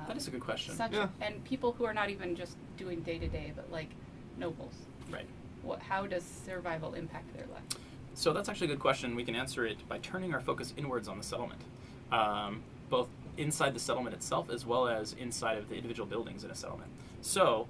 That is a good question. And people who are not even just doing day-to-day, but like nobles. Right. How does survival impact their life? So that's actually a good question. We can answer it by turning our focus inwards on the settlement, both inside the settlement itself as well as inside of the individual buildings in a settlement. So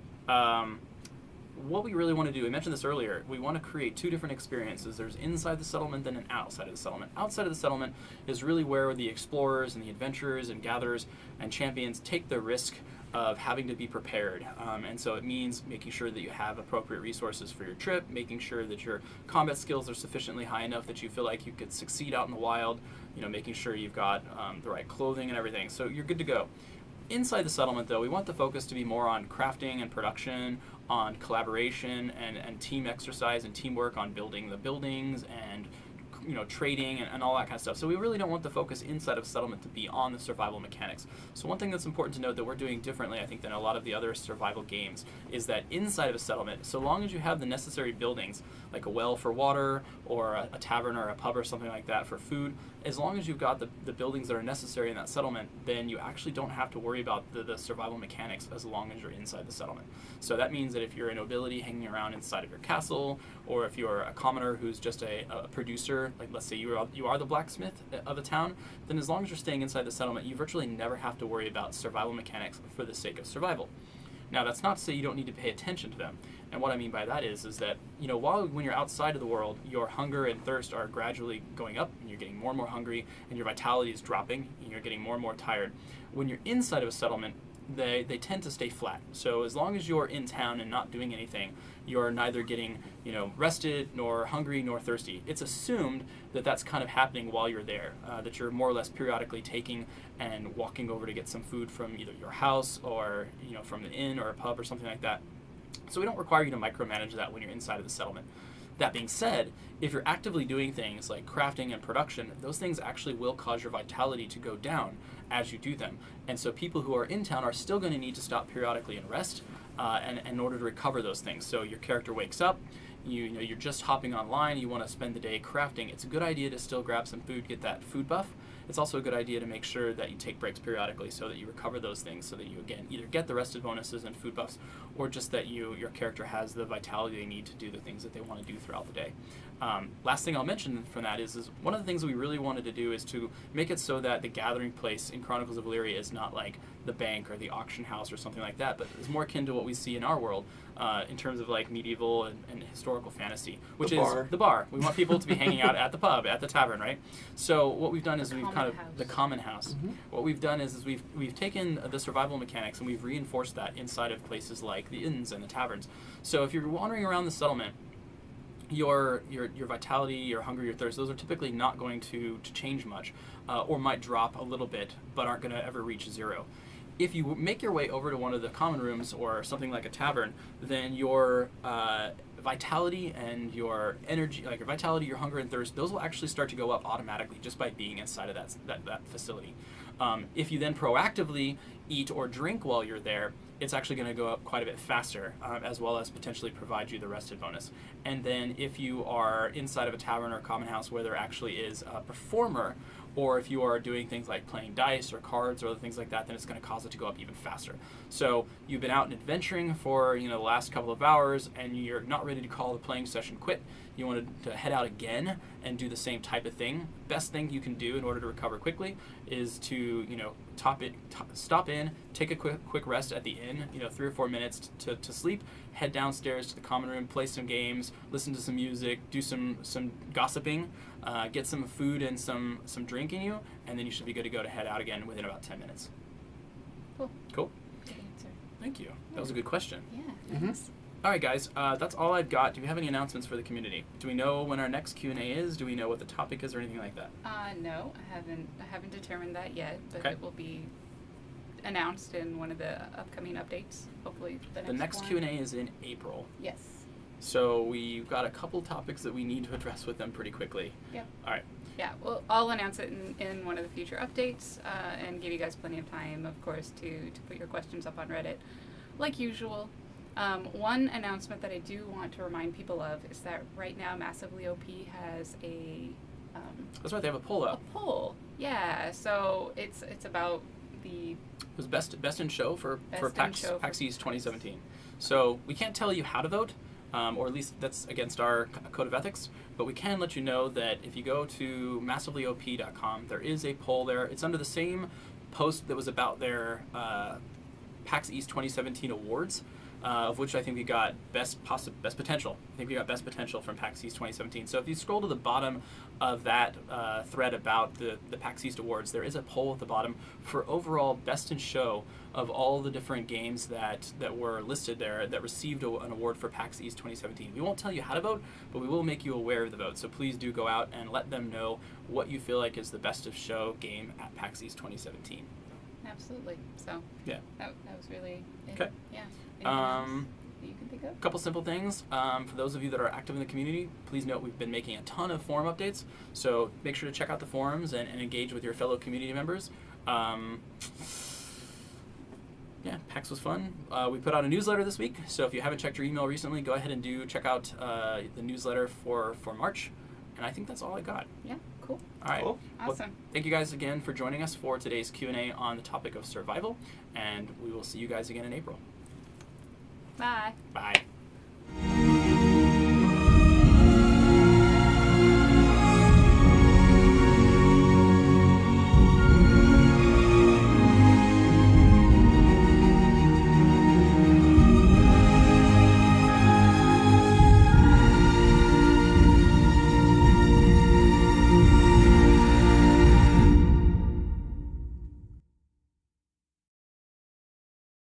what we really want to do, I mentioned this earlier, we want to create two different experiences. There's inside the settlement and an outside of the settlement. Outside of the settlement is really where the explorers and the adventurers and gatherers and champions take the risk of having to be prepared. And so it means making sure that you have appropriate resources for your trip, making sure that your combat skills are sufficiently high enough that you feel like you could succeed out in the wild, making sure you've got the right clothing and everything. So you're good to go. Inside the settlement, though, we want the focus to be more on crafting and production, on collaboration and team exercise and teamwork, on building the buildings and trading and all that kind of stuff. So we really don't want the focus inside of settlement to be on the survival mechanics. So one thing that's important to note that we're doing differently, I think, than a lot of the other survival games is that inside of a settlement, so long as you have the necessary buildings, like a well for water or a tavern or a pub or something like that for food, as long as you've got the buildings that are necessary in that settlement, then you actually don't have to worry about the survival mechanics as long as you're inside the settlement. So that means that if you're a nobility hanging around inside of your castle, or if you're a commoner who's just a producer, like let's say you are the blacksmith of a town, then as long as you're staying inside the settlement, you virtually never have to worry about survival mechanics for the sake of survival. Now, that's not to say you don't need to pay attention to them. And what I mean by that is that, when you're outside of the world, your hunger and thirst are gradually going up, and you're getting more and more hungry, and your vitality is dropping, and you're getting more and more tired. When you're inside of a settlement, they tend to stay flat. So as long as you're in town and not doing anything, you're neither getting, rested, nor hungry, nor thirsty. It's assumed that that's kind of happening while you're there, that you're more or less periodically taking and walking over to get some food from either your house or, from the inn or a pub or something like that. So we don't require you to micromanage that when you're inside of the settlement. That being said, if you're actively doing things like crafting and production, those things actually will cause your vitality to go down as you do them. And so people who are in town are still going to need to stop periodically and rest and in order to recover those things. So your character wakes up, you're just hopping online, you want to spend the day crafting. It's a good idea to still grab some food, get that food buff. It's also a good idea to make sure that you take breaks periodically so that you recover those things, so that you, again, either get the rested bonuses and food buffs, or just that your character has the vitality they need to do the things that they want to do throughout the day. Last thing I'll mention from that is one of the things we really wanted to do is to make it so that the gathering place in Chronicles of Elyria is not like the bank or the auction house or something like that, but is more akin to what we see in our world in terms of like medieval and historical fantasy, which is the bar. We want people to be hanging out at the pub, at the tavern, right? So what we've done is the common house. Mm-hmm. What we've done is we've taken the survival mechanics and we've reinforced that inside of places like the inns and the taverns. So if you're wandering around the settlement, your vitality, your hunger, your thirst, those are typically not going to change much, or might drop a little bit, but aren't going to ever reach zero. If you make your way over to one of the common rooms or something like a tavern, then your vitality and your energy, like your vitality, your hunger and thirst, those will actually start to go up automatically just by being inside of that facility. If you then proactively eat or drink while you're there, it's actually going to go up quite a bit faster, as well as potentially provide you the rested bonus. And then if you are inside of a tavern or a common house where there actually is a performer, or if you are doing things like playing dice or cards or other things like that, then it's going to cause it to go up even faster. So you've been out and adventuring for the last couple of hours, and you're not ready to call the playing session quit. You want to head out again and do the same type of thing. Best thing you can do in order to recover quickly is to stop in, take a quick rest at the inn, 3 or 4 minutes to sleep, head downstairs to the common room, play some games, listen to some music, do some gossiping, get some food and some drink in you, and then you should be good to go to head out again within about 10 minutes. Cool. Good answer. Thank you. That was a good question. Yeah. Mm-hmm. All right, guys, that's all I've got. Do we have any announcements for the community? Do we know when our next Q&A is? Do we know what the topic is or anything like that? No, I haven't determined that yet, but Okay. it will be announced in one of the upcoming updates. Hopefully, The next one. Q&A is in April. Yes. So we've got a couple topics that we need to address with them pretty quickly. Yep. All right. Yeah, well, I'll announce it in one of the future updates and give you guys plenty of time, of course, to put your questions up on Reddit, like usual. One announcement that I do want to remind people of is that right now Massively OP has a That's right, they have a poll up. poll. Yeah, so it's about the It was best in show for Best in PAX show for East 2017. So we can't tell you how to vote, or at least that's against our code of ethics, but we can let you know that if you go to massivelyop.com, there is a poll there. It's under the same post that was about their PAX East 2017 awards, of which I think we got best potential. I think we got best potential from PAX East 2017. So if you scroll to the bottom of that thread about the PAX East awards, there is a poll at the bottom for overall best in show of all the different games that were listed there that received an award for PAX East 2017. We won't tell you how to vote, but we will make you aware of the vote. So please do go out and let them know what you feel like is the best of show game at PAX East 2017. absolutely. So Yeah. that was really it. Okay. Yeah. Anything else Um, that you can think of? A couple simple things. For those of you that are active in the community, please note we've been making a ton of forum updates. So make sure to check out the forums and engage with your fellow community members. Yeah, PAX was fun. We put out a newsletter this week, so if you haven't checked your email recently, go ahead and check out the newsletter for March. And I think that's all I got. Yeah. Cool. All right. Cool. Well, Awesome. thank you guys again for joining us for today's Q&A on the topic of survival, and we will see you guys again in April. Bye. Bye.